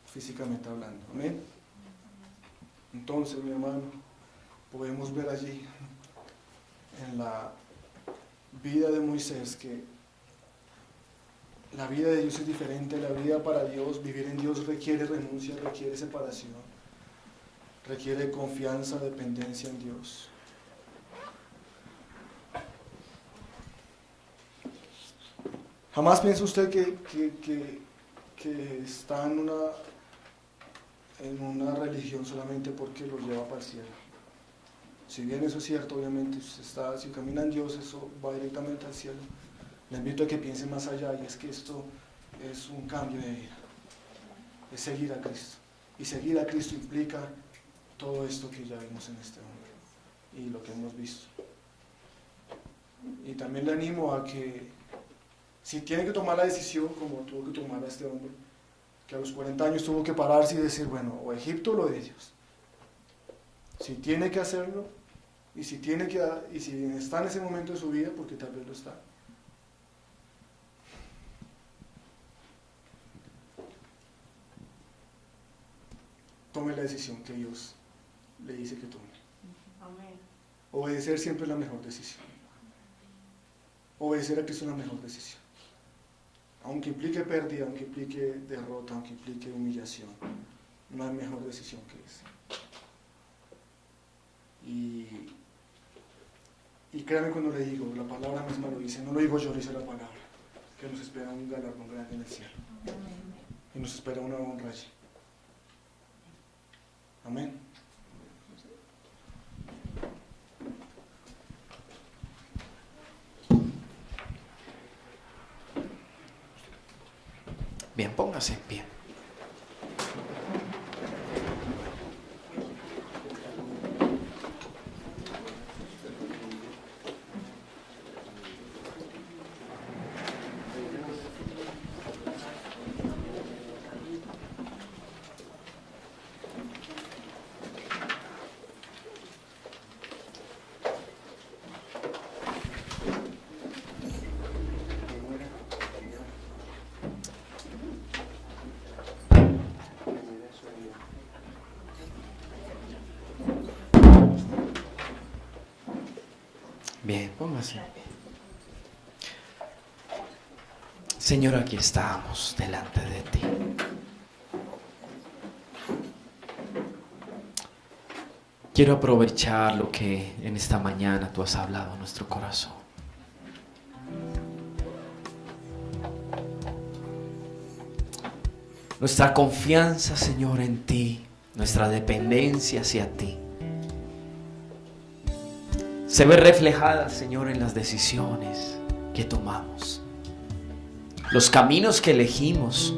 Speaker 1: físicamente hablando. Amén. Entonces, mi hermano, podemos ver allí en la vida de Moisés que la vida de Dios es diferente. La vida para Dios, vivir en Dios requiere renuncia, requiere separación, requiere confianza, dependencia en Dios. Jamás piense usted que está en una religión solamente porque lo lleva para el cielo. Si bien eso es cierto, obviamente, si camina en Dios, eso va directamente al cielo. Le invito a que piense más allá, y es que esto es un cambio de vida, es seguir a Cristo. Y seguir a Cristo implica todo esto que ya vimos en este hombre y lo que hemos visto. Y también le animo a que, si tiene que tomar la decisión, como tuvo que tomar a este hombre, que a los 40 años tuvo que pararse y decir, bueno, o Egipto o lo de Dios. Si tiene que hacerlo, y si está en ese momento de su vida, porque tal vez lo está, tome la decisión que Dios le dice que tome.
Speaker 2: Amén.
Speaker 1: Obedecer siempre es la mejor decisión. Obedecer a Cristo es la mejor decisión. Aunque implique pérdida, aunque implique derrota, aunque implique humillación, no hay mejor decisión que esa. Y créame cuando le digo, la palabra misma lo dice, no lo digo yo, lo dice la palabra, que nos espera un galardón grande en el cielo. Y nos espera una honra allí. Amén.
Speaker 3: Bien, póngase en pie.
Speaker 2: Bien, póngase. Señor, aquí estamos delante de ti. Quiero aprovechar lo que en esta mañana tú has hablado a nuestro corazón. Nuestra confianza, Señor, en ti, nuestra dependencia hacia ti, se ve reflejada, Señor, en las decisiones que tomamos, los caminos que elegimos.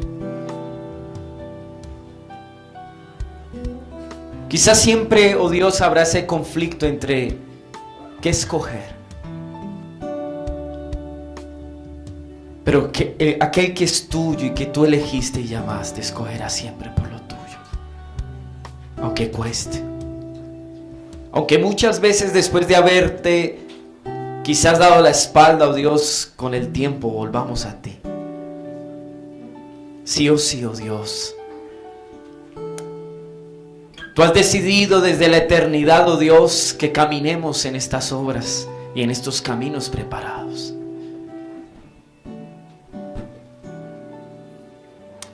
Speaker 2: Quizás siempre, oh Dios, habrá ese conflicto entre qué escoger. Pero aquel que es tuyo y que tú elegiste y llamaste, escogerá siempre por lo tuyo. Aunque cueste. Aunque muchas veces después de haberte quizás dado la espalda, oh Dios, con el tiempo volvamos a ti. Sí o sí, oh Dios. Tú has decidido desde la eternidad, oh Dios, que caminemos en estas obras y en estos caminos preparados.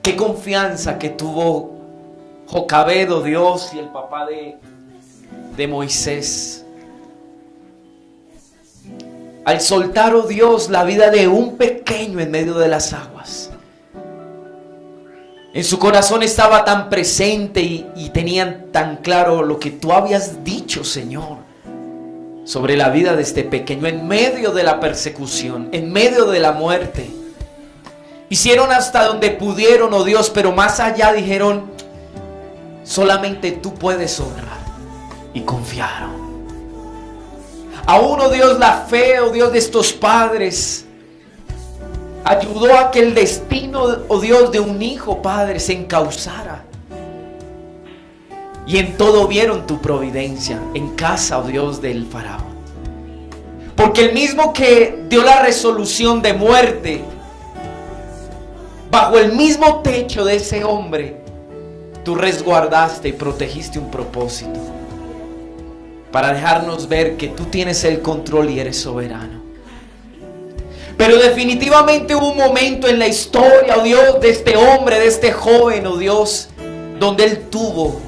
Speaker 2: Qué confianza que tuvo Jocabed, oh Dios, y el papá de Moisés. Al soltar, oh Dios, la vida de un pequeño en medio de las aguas. En su corazón estaba tan presente y tenían tan claro lo que tú habías dicho, Señor, sobre la vida de este pequeño en medio de la persecución, en medio de la muerte. Hicieron hasta donde pudieron, oh Dios, pero más allá dijeron, solamente tú puedes obrar. Y confiaron. Aún, oh Dios, la fe, oh Dios, de estos padres ayudó a que el destino, oh Dios, de un hijo, Padre, se encauzara. Y en todo vieron tu providencia, en casa, oh Dios, del faraón. Porque el mismo que dio la resolución de muerte, bajo el mismo techo de ese hombre, tú resguardaste y protegiste un propósito. Para dejarnos ver que tú tienes el control y eres soberano. Pero definitivamente hubo un momento en la historia, oh Dios, de este hombre, de este joven, oh Dios, donde él tuvo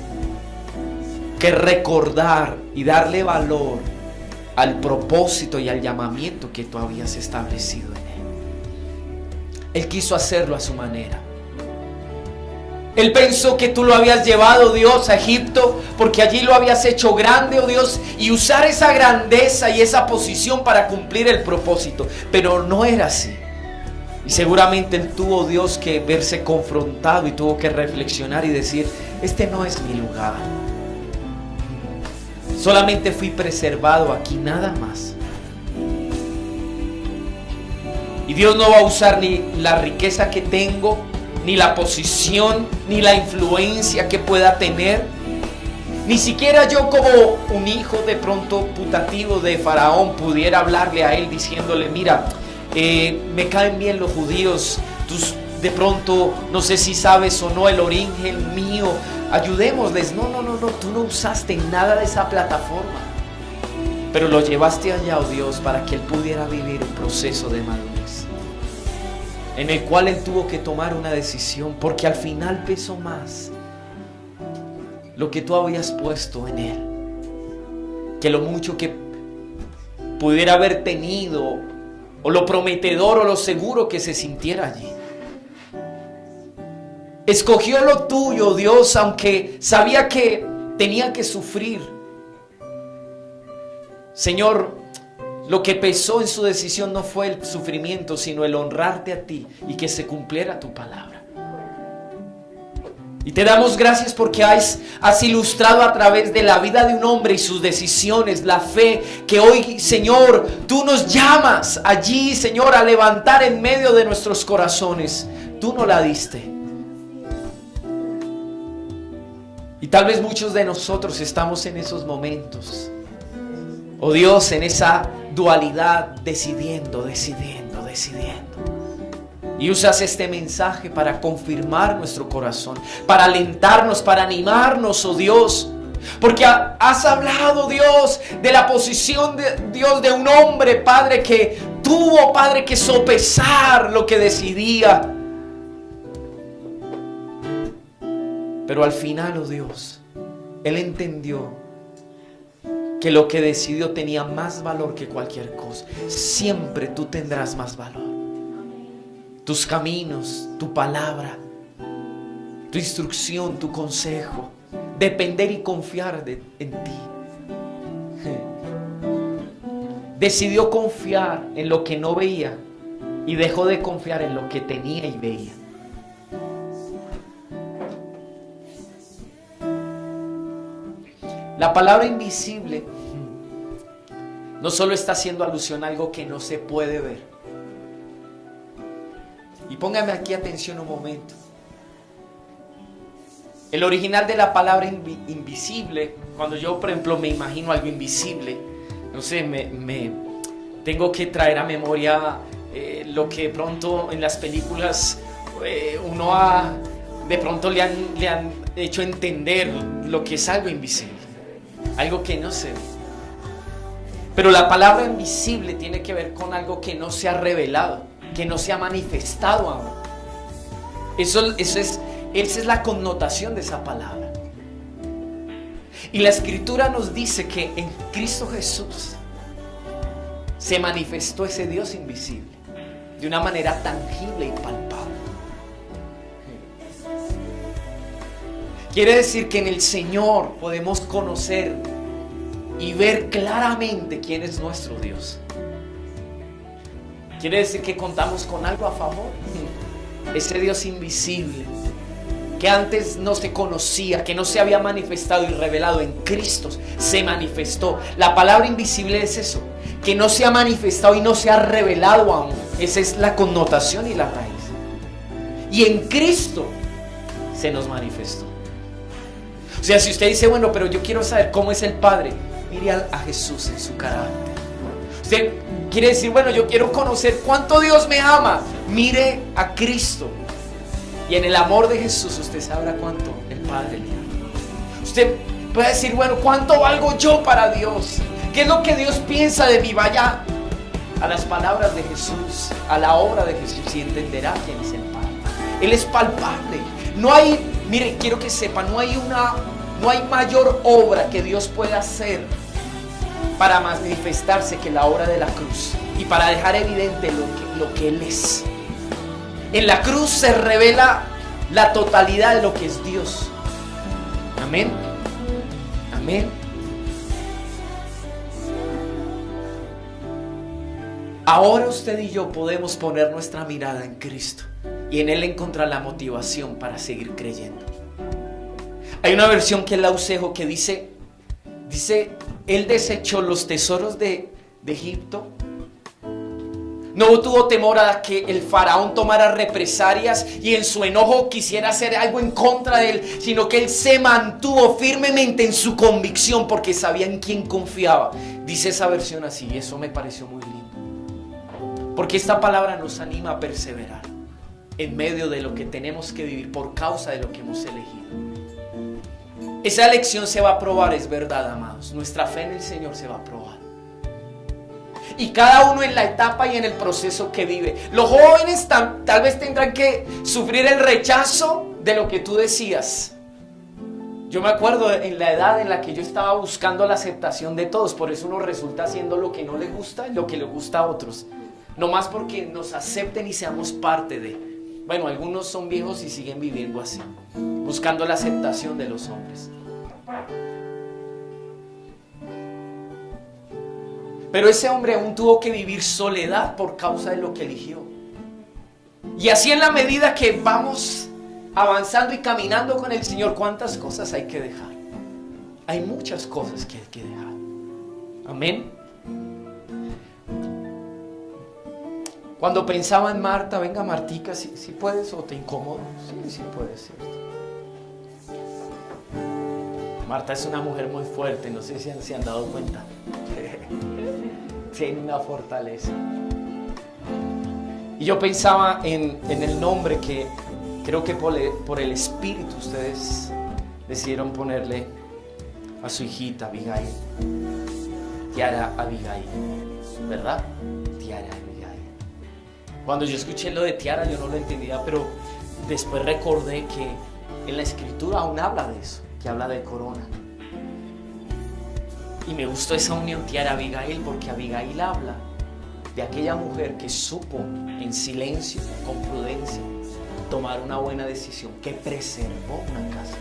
Speaker 2: que recordar y darle valor al propósito y al llamamiento que tú habías establecido en él. Él quiso hacerlo a su manera. Él pensó que tú lo habías llevado, Dios, a Egipto, porque allí lo habías hecho grande, oh Dios, y usar esa grandeza y esa posición para cumplir el propósito. Pero no era así. Y seguramente él tuvo, Dios, que verse confrontado y tuvo que reflexionar y decir, este no es mi lugar. Solamente fui preservado aquí, nada más. Y Dios no va a usar ni la riqueza que tengo, ni la posición, ni la influencia que pueda tener. Ni siquiera yo, como un hijo de pronto putativo de Faraón, pudiera hablarle a él diciéndole, mira, me caen bien los judíos, tú de pronto no sé si sabes o no el origen mío, ayudémosles. No, tú no usaste nada de esa plataforma, pero lo llevaste allá, oh Dios, para que él pudiera vivir un proceso de madurez, en el cual él tuvo que tomar una decisión, porque al final pesó más lo que tú habías puesto en él que lo mucho que pudiera haber tenido, o lo prometedor o lo seguro que se sintiera allí. Escogió lo tuyo, Dios, aunque sabía que tenía que sufrir. Señor, lo que pesó en su decisión no fue el sufrimiento, sino el honrarte a ti y que se cumpliera tu palabra. Y te damos gracias porque has ilustrado a través de la vida de un hombre y sus decisiones, la fe que hoy, Señor, tú nos llamas allí, Señor, a levantar en medio de nuestros corazones. Tú no la diste. Y tal vez muchos de nosotros estamos en esos momentos, oh Dios, en esa dualidad, decidiendo. Y usas este mensaje para confirmar nuestro corazón, para alentarnos, para animarnos, oh Dios, Porque has hablado, Dios, de la posición de Dios de un hombre, Padre, que tuvo, Padre, que sopesar lo que decidía. Pero al final, oh Dios, Él entendió que lo que decidió tenía más valor que cualquier cosa. Siempre tú tendrás más valor. Tus caminos, tu palabra, tu instrucción, tu consejo. Depender y confiar en ti. Decidió confiar en lo que no veía y dejó de confiar en lo que tenía y veía. La palabra invisible no solo está haciendo alusión a algo que no se puede ver. Y póngame aquí atención un momento. El original de la palabra invisible, cuando yo, por ejemplo, me imagino algo invisible, no sé, me tengo que traer a memoria lo que de pronto en las películas de pronto le han hecho entender lo que es algo invisible, algo que no se ve. Pero la palabra invisible tiene que ver con algo que no se ha revelado, que no se ha manifestado aún. Esa es la connotación de esa palabra. Y la Escritura nos dice que en Cristo Jesús se manifestó ese Dios invisible de una manera tangible y palpable. Quiere decir que en el Señor podemos conocer y ver claramente quién es nuestro Dios. Quiere decir que contamos con algo a favor. Ese Dios invisible que antes no se conocía, que no se había manifestado y revelado, en Cristo se manifestó. La palabra invisible es eso, que no se ha manifestado y no se ha revelado aún. Esa es la connotación y la raíz. Y en Cristo se nos manifestó. O sea, si usted dice, bueno, pero yo quiero saber cómo es el Padre, mire a Jesús en su carácter. Usted quiere decir, bueno, yo quiero conocer cuánto Dios me ama, mire a Cristo. Y en el amor de Jesús usted sabrá cuánto el Padre le ama. Usted puede decir, bueno, ¿cuánto valgo yo para Dios? ¿Qué es lo que Dios piensa de mí? Vaya a las palabras de Jesús, a la obra de Jesús, y entenderá quién es el Padre. Él es palpable. No hay, mire, quiero que sepa, no hay mayor obra que Dios pueda hacer para manifestarse que la obra de la cruz, y para dejar evidente lo que Él es. En la cruz se revela la totalidad de lo que es Dios. Amén. Amén. Ahora usted y yo podemos poner nuestra mirada en Cristo y en Él encontrar la motivación para seguir creyendo. Hay una versión que es la Usejo que dice, Él desechó los tesoros de Egipto. No tuvo temor a que el faraón tomara represalias y en su enojo quisiera hacer algo en contra de él, sino que él se mantuvo firmemente en su convicción porque sabía en quién confiaba. Dice esa versión así, y eso me pareció muy lindo, porque esta palabra nos anima a perseverar en medio de lo que tenemos que vivir por causa de lo que hemos elegido. Esa elección se va a probar, es verdad, amados. Nuestra fe en el Señor se va a probar. Y cada uno en la etapa y en el proceso que vive. Los jóvenes tal vez tendrán que sufrir el rechazo de lo que tú decías. Yo me acuerdo en la edad en la que yo estaba buscando la aceptación de todos. Por eso uno resulta haciendo lo que no le gusta y lo que le gusta a otros. No más porque nos acepten y seamos parte de. Bueno, algunos son viejos y siguen viviendo así, buscando la aceptación de los hombres. Pero ese hombre aún tuvo que vivir soledad por causa de lo que eligió. Y así en la medida que vamos avanzando y caminando con el Señor, ¿cuántas cosas hay que dejar? Hay muchas cosas que hay que dejar. Amén. Cuando pensaba en Marta, venga Martica, si puedes o te incomodo. Sí puedes, ¿cierto? Marta es una mujer muy fuerte, no sé si se han dado cuenta. Tiene una fortaleza. Y yo pensaba en el nombre que creo que por el Espíritu ustedes decidieron ponerle a su hijita Abigail. Tiara Abigail, ¿verdad? Tiara Abigail. Cuando yo escuché lo de tiara yo no lo entendía, pero después recordé que en la escritura aún habla de eso, que habla de corona. Y me gustó esa unión Tiara Abigail, porque Abigail habla de aquella mujer que supo en silencio, con prudencia, tomar una buena decisión, que preservó una casa.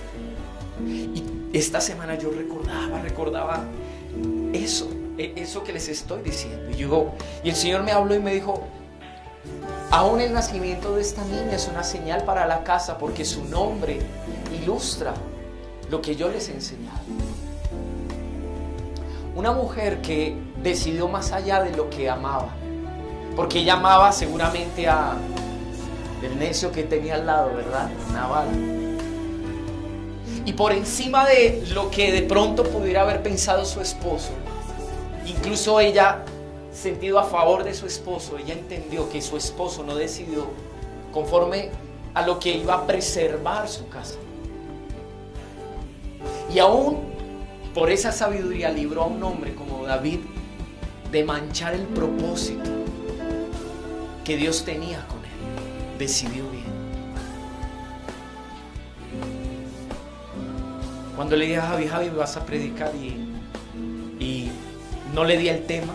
Speaker 2: Y esta semana yo recordaba eso que les estoy diciendo. Y el Señor me habló y me dijo: aún el nacimiento de esta niña es una señal para la casa, porque su nombre ilustra lo que yo les he enseñado. Una mujer que decidió más allá de lo que amaba, porque ella amaba seguramente el necio que tenía al lado, ¿verdad? Nabal. Y por encima de lo que de pronto pudiera haber pensado su esposo, incluso ella, sentido a favor de su esposo, ella entendió que su esposo no decidió conforme a lo que iba a preservar su casa. Y aún por esa sabiduría libró a un hombre como David de manchar el propósito que Dios tenía con él. Decidió bien. Cuando le dije a Javi, vas a predicar, y no le di el tema,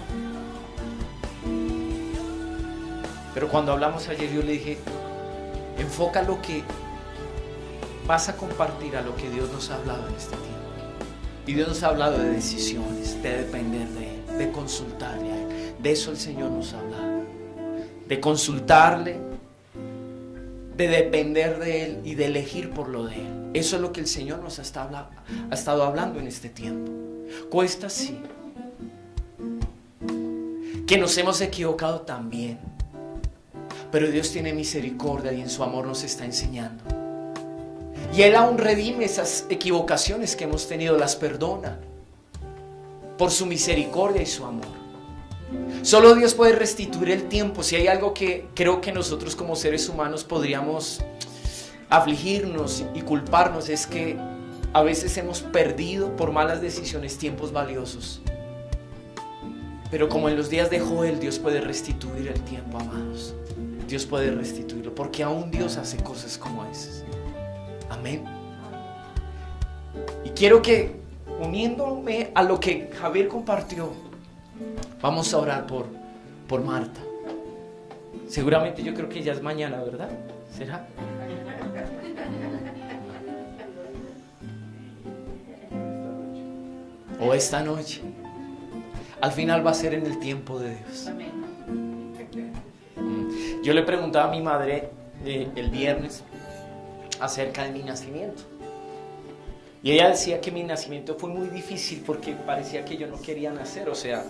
Speaker 2: pero cuando hablamos ayer yo le dije: enfoca lo que vas a compartir a lo que Dios nos ha hablado en este tiempo. Y Dios nos ha hablado de decisiones, de depender de Él, de consultarle a Él. De eso el Señor nos ha hablado. De consultarle, de depender de Él y de elegir por lo de Él. Eso es lo que el Señor nos ha estado hablando en este tiempo. Cuesta sí. Que nos hemos equivocado también. Pero Dios tiene misericordia y en su amor nos está enseñando. Y Él aún redime esas equivocaciones que hemos tenido, las perdona por su misericordia y su amor. Solo Dios puede restituir el tiempo. Si hay algo que creo que nosotros como seres humanos podríamos afligirnos y culparnos, es que a veces hemos perdido por malas decisiones tiempos valiosos. Pero como en los días de Joel, Dios puede restituir el tiempo, amados. Dios puede restituirlo, porque aún Dios hace cosas como esas. Amén. Y quiero que, uniéndome a lo que Javier compartió, vamos a orar por Marta. Seguramente yo creo que ya es mañana, ¿verdad? ¿Será? O esta noche. Al final va a ser en el tiempo de Dios. Yo le preguntaba a mi madre el viernes acerca de mi nacimiento. Y ella decía que mi nacimiento fue muy difícil porque parecía que yo no quería nacer. O sea,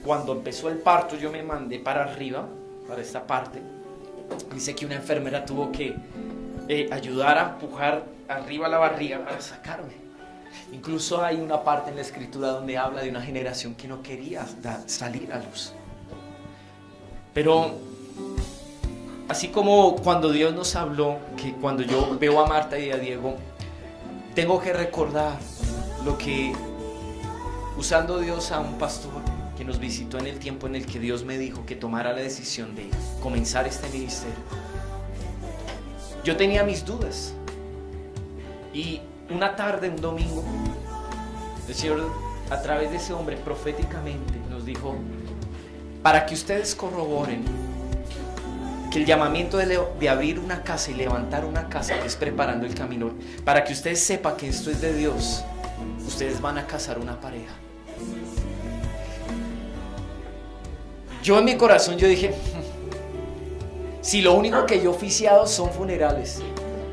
Speaker 2: cuando empezó el parto yo me mandé para arriba, para esta parte. Dice que una enfermera tuvo que ayudar a empujar arriba la barriga para sacarme. Incluso hay una parte en la escritura donde habla de una generación que no quería salir a luz. Pero así como cuando Dios nos habló, que cuando yo veo a Marta y a Diego, tengo que recordar lo que, usando Dios a un pastor que nos visitó en el tiempo en el que Dios me dijo que tomara la decisión de comenzar este ministerio. Yo tenía mis dudas y una tarde, un domingo, el Señor a través de ese hombre proféticamente nos dijo: para que ustedes corroboren que el llamamiento de abrir una casa y levantar una casa, que es preparando el camino, para que ustedes sepan que esto es de Dios, ustedes van a casar una pareja. Yo en mi corazón yo dije, si lo único que yo he oficiado son funerales,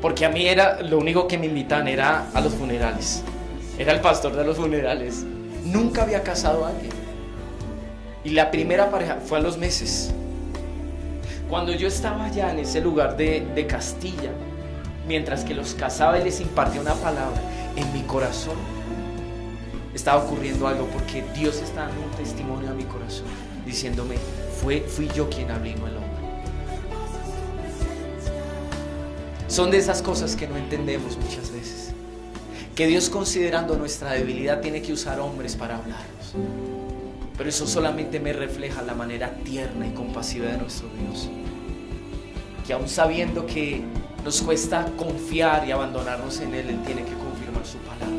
Speaker 2: porque a mí era lo único que me invitan era a los funerales, era el pastor de los funerales, nunca había casado a alguien. Y la primera pareja fue a los meses. Cuando yo estaba allá en ese lugar de Castilla, mientras que los casaba y les impartía una palabra, en mi corazón estaba ocurriendo algo, porque Dios está dando un testimonio a mi corazón, diciéndome, fui yo quien hablé, no el hombre. Son de esas cosas que no entendemos muchas veces, que Dios, considerando nuestra debilidad, tiene que usar hombres para hablarnos. Pero eso solamente me refleja la manera tierna y compasiva de nuestro Dios, que aún sabiendo que nos cuesta confiar y abandonarnos en Él, Él tiene que confirmar su palabra.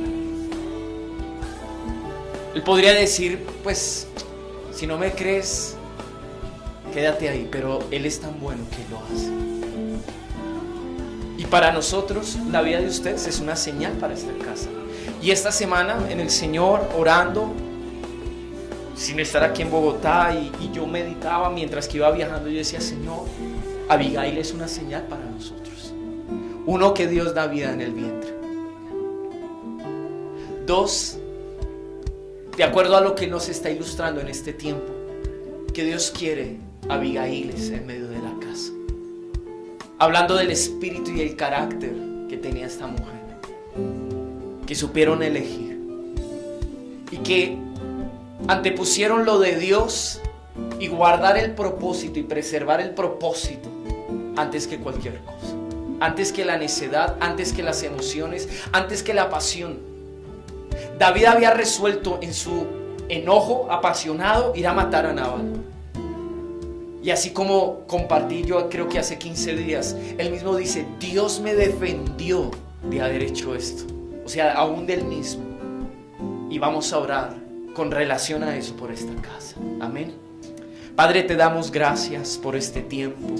Speaker 2: Él podría decir, pues, si no me crees, quédate ahí, pero Él es tan bueno que lo hace. Y para nosotros, la vida de ustedes es una señal para esta casa. Y esta semana, en el Señor, orando, sin estar aquí en Bogotá, y yo meditaba mientras que iba viajando, yo decía, Señor, Abigail es una señal para nosotros. Uno, que Dios da vida en el vientre. Dos, de acuerdo a lo que nos está ilustrando en este tiempo, que Dios quiere Abigailes en medio de la casa. Hablando del espíritu y el carácter que tenía esta mujer, que supieron elegir y que antepusieron lo de Dios y guardar el propósito y preservar el propósito antes que cualquier cosa, antes que la necedad, antes que las emociones, antes que la pasión. David había resuelto en su enojo apasionado ir a matar a Nabal. Y así como compartí yo, creo que hace 15 días, él mismo dice, Dios me defendió de haber hecho esto. O sea, aún del mismo. Y vamos a orar con relación a eso por esta casa. Amén. Padre, te damos gracias por este tiempo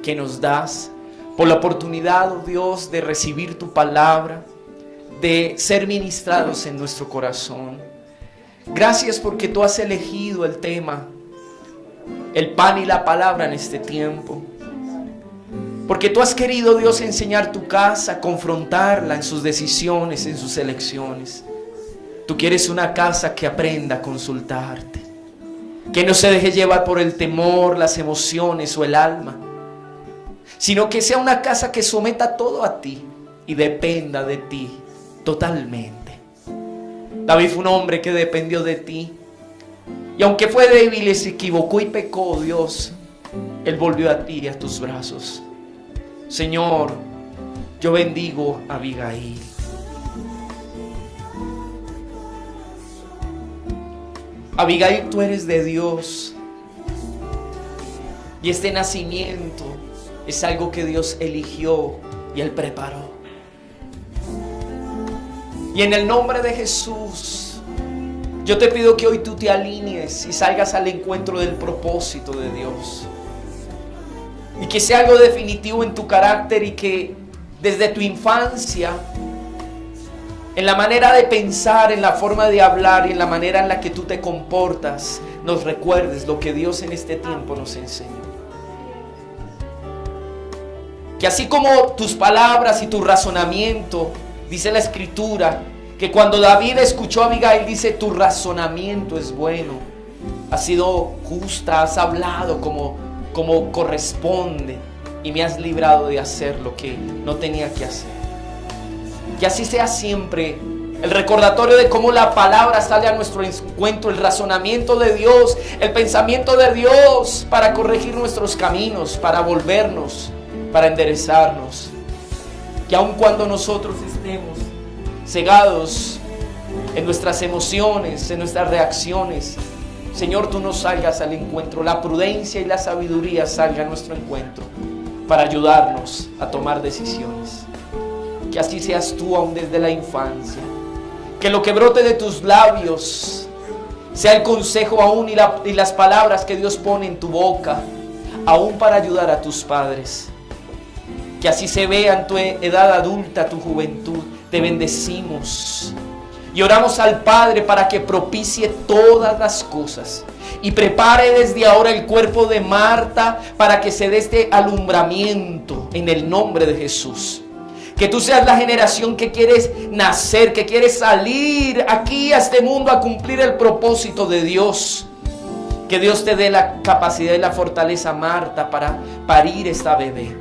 Speaker 2: que nos das, por la oportunidad, oh Dios, de recibir tu palabra, de ser ministrados en nuestro corazón. Gracias porque tú has elegido el tema, el pan y la palabra en este tiempo. Porque tú has querido, Dios, enseñar tu casa, confrontarla en sus decisiones, en sus elecciones. Tú quieres una casa que aprenda a consultarte, que no se deje llevar por el temor, las emociones o el alma, sino que sea una casa que someta todo a ti y dependa de ti totalmente. David fue un hombre que dependió de ti, y aunque fue débil y se equivocó y pecó, Dios, él volvió a ti y a tus brazos. Señor, yo bendigo a Abigail. Abigail, tú eres de Dios. Y este nacimiento es algo que Dios eligió y Él preparó. Y en el nombre de Jesús, yo te pido que hoy tú te alinees y salgas al encuentro del propósito de Dios. Y que sea algo definitivo en tu carácter, y que desde tu infancia, en la manera de pensar, en la forma de hablar y en la manera en la que tú te comportas, nos recuerdes lo que Dios en este tiempo nos enseñó. Que así como tus palabras y tu razonamiento, dice la Escritura, que cuando David escuchó a Abigail, dice, tu razonamiento es bueno, has sido justa, has hablado como corresponde, y me has librado de hacer lo que no tenía que hacer. Que así sea siempre el recordatorio de cómo la palabra sale a nuestro encuentro, el razonamiento de Dios, el pensamiento de Dios para corregir nuestros caminos, para volvernos, para enderezarnos. Que aun cuando nosotros estemos cegados en nuestras emociones, en nuestras reacciones, Señor, tú nos salgas al encuentro, la prudencia y la sabiduría salgan a nuestro encuentro para ayudarnos a tomar decisiones. Que así seas tú aún desde la infancia. Que lo que brote de tus labios sea el consejo aún y las palabras que Dios pone en tu boca, aún para ayudar a tus padres. Que así se vea en tu edad adulta, tu juventud. Te bendecimos y oramos al Padre para que propicie todas las cosas y prepare desde ahora el cuerpo de Marta para que se dé este alumbramiento en el nombre de Jesús. Que tú seas la generación que quieres nacer, que quieres salir aquí a este mundo a cumplir el propósito de Dios. Que Dios te dé la capacidad y la fortaleza, Marta, para parir esta bebé.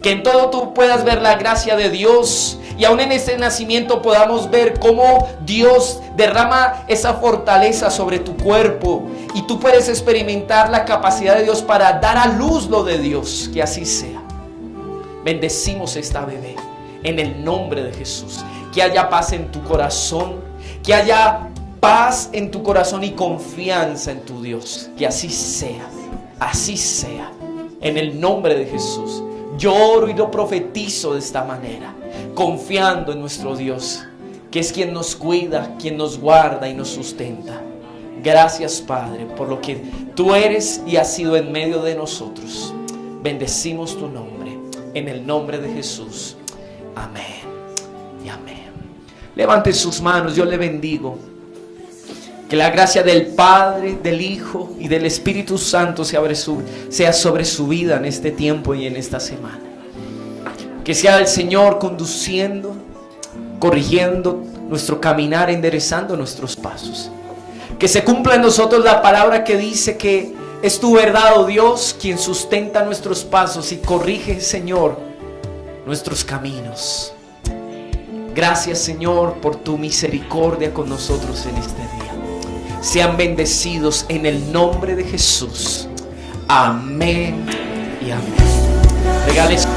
Speaker 2: Que en todo tú puedas ver la gracia de Dios, y aún en ese nacimiento podamos ver cómo Dios derrama esa fortaleza sobre tu cuerpo, y tú puedes experimentar la capacidad de Dios para dar a luz lo de Dios. Que así sea. Bendecimos esta bebé en el nombre de Jesús. Que haya paz en tu corazón, que haya paz en tu corazón y confianza en tu Dios. Que así sea, en el nombre de Jesús. Yo oro y lo profetizo de esta manera, confiando en nuestro Dios, que es quien nos cuida, quien nos guarda y nos sustenta. Gracias, Padre, por lo que tú eres y has sido en medio de nosotros. Bendecimos tu nombre, en el nombre de Jesús. Amén y amén. Levante sus manos, yo le bendigo. Que la gracia del Padre, del Hijo y del Espíritu Santo sea sobre su vida en este tiempo y en esta semana. Que sea el Señor conduciendo, corrigiendo nuestro caminar, enderezando nuestros pasos. Que se cumpla en nosotros la palabra que dice que es tu verdad, oh Dios, quien sustenta nuestros pasos y corrige, Señor, nuestros caminos. Gracias, Señor, por tu misericordia con nosotros en este día. Sean bendecidos en el nombre de Jesús. Amén y amén. Regales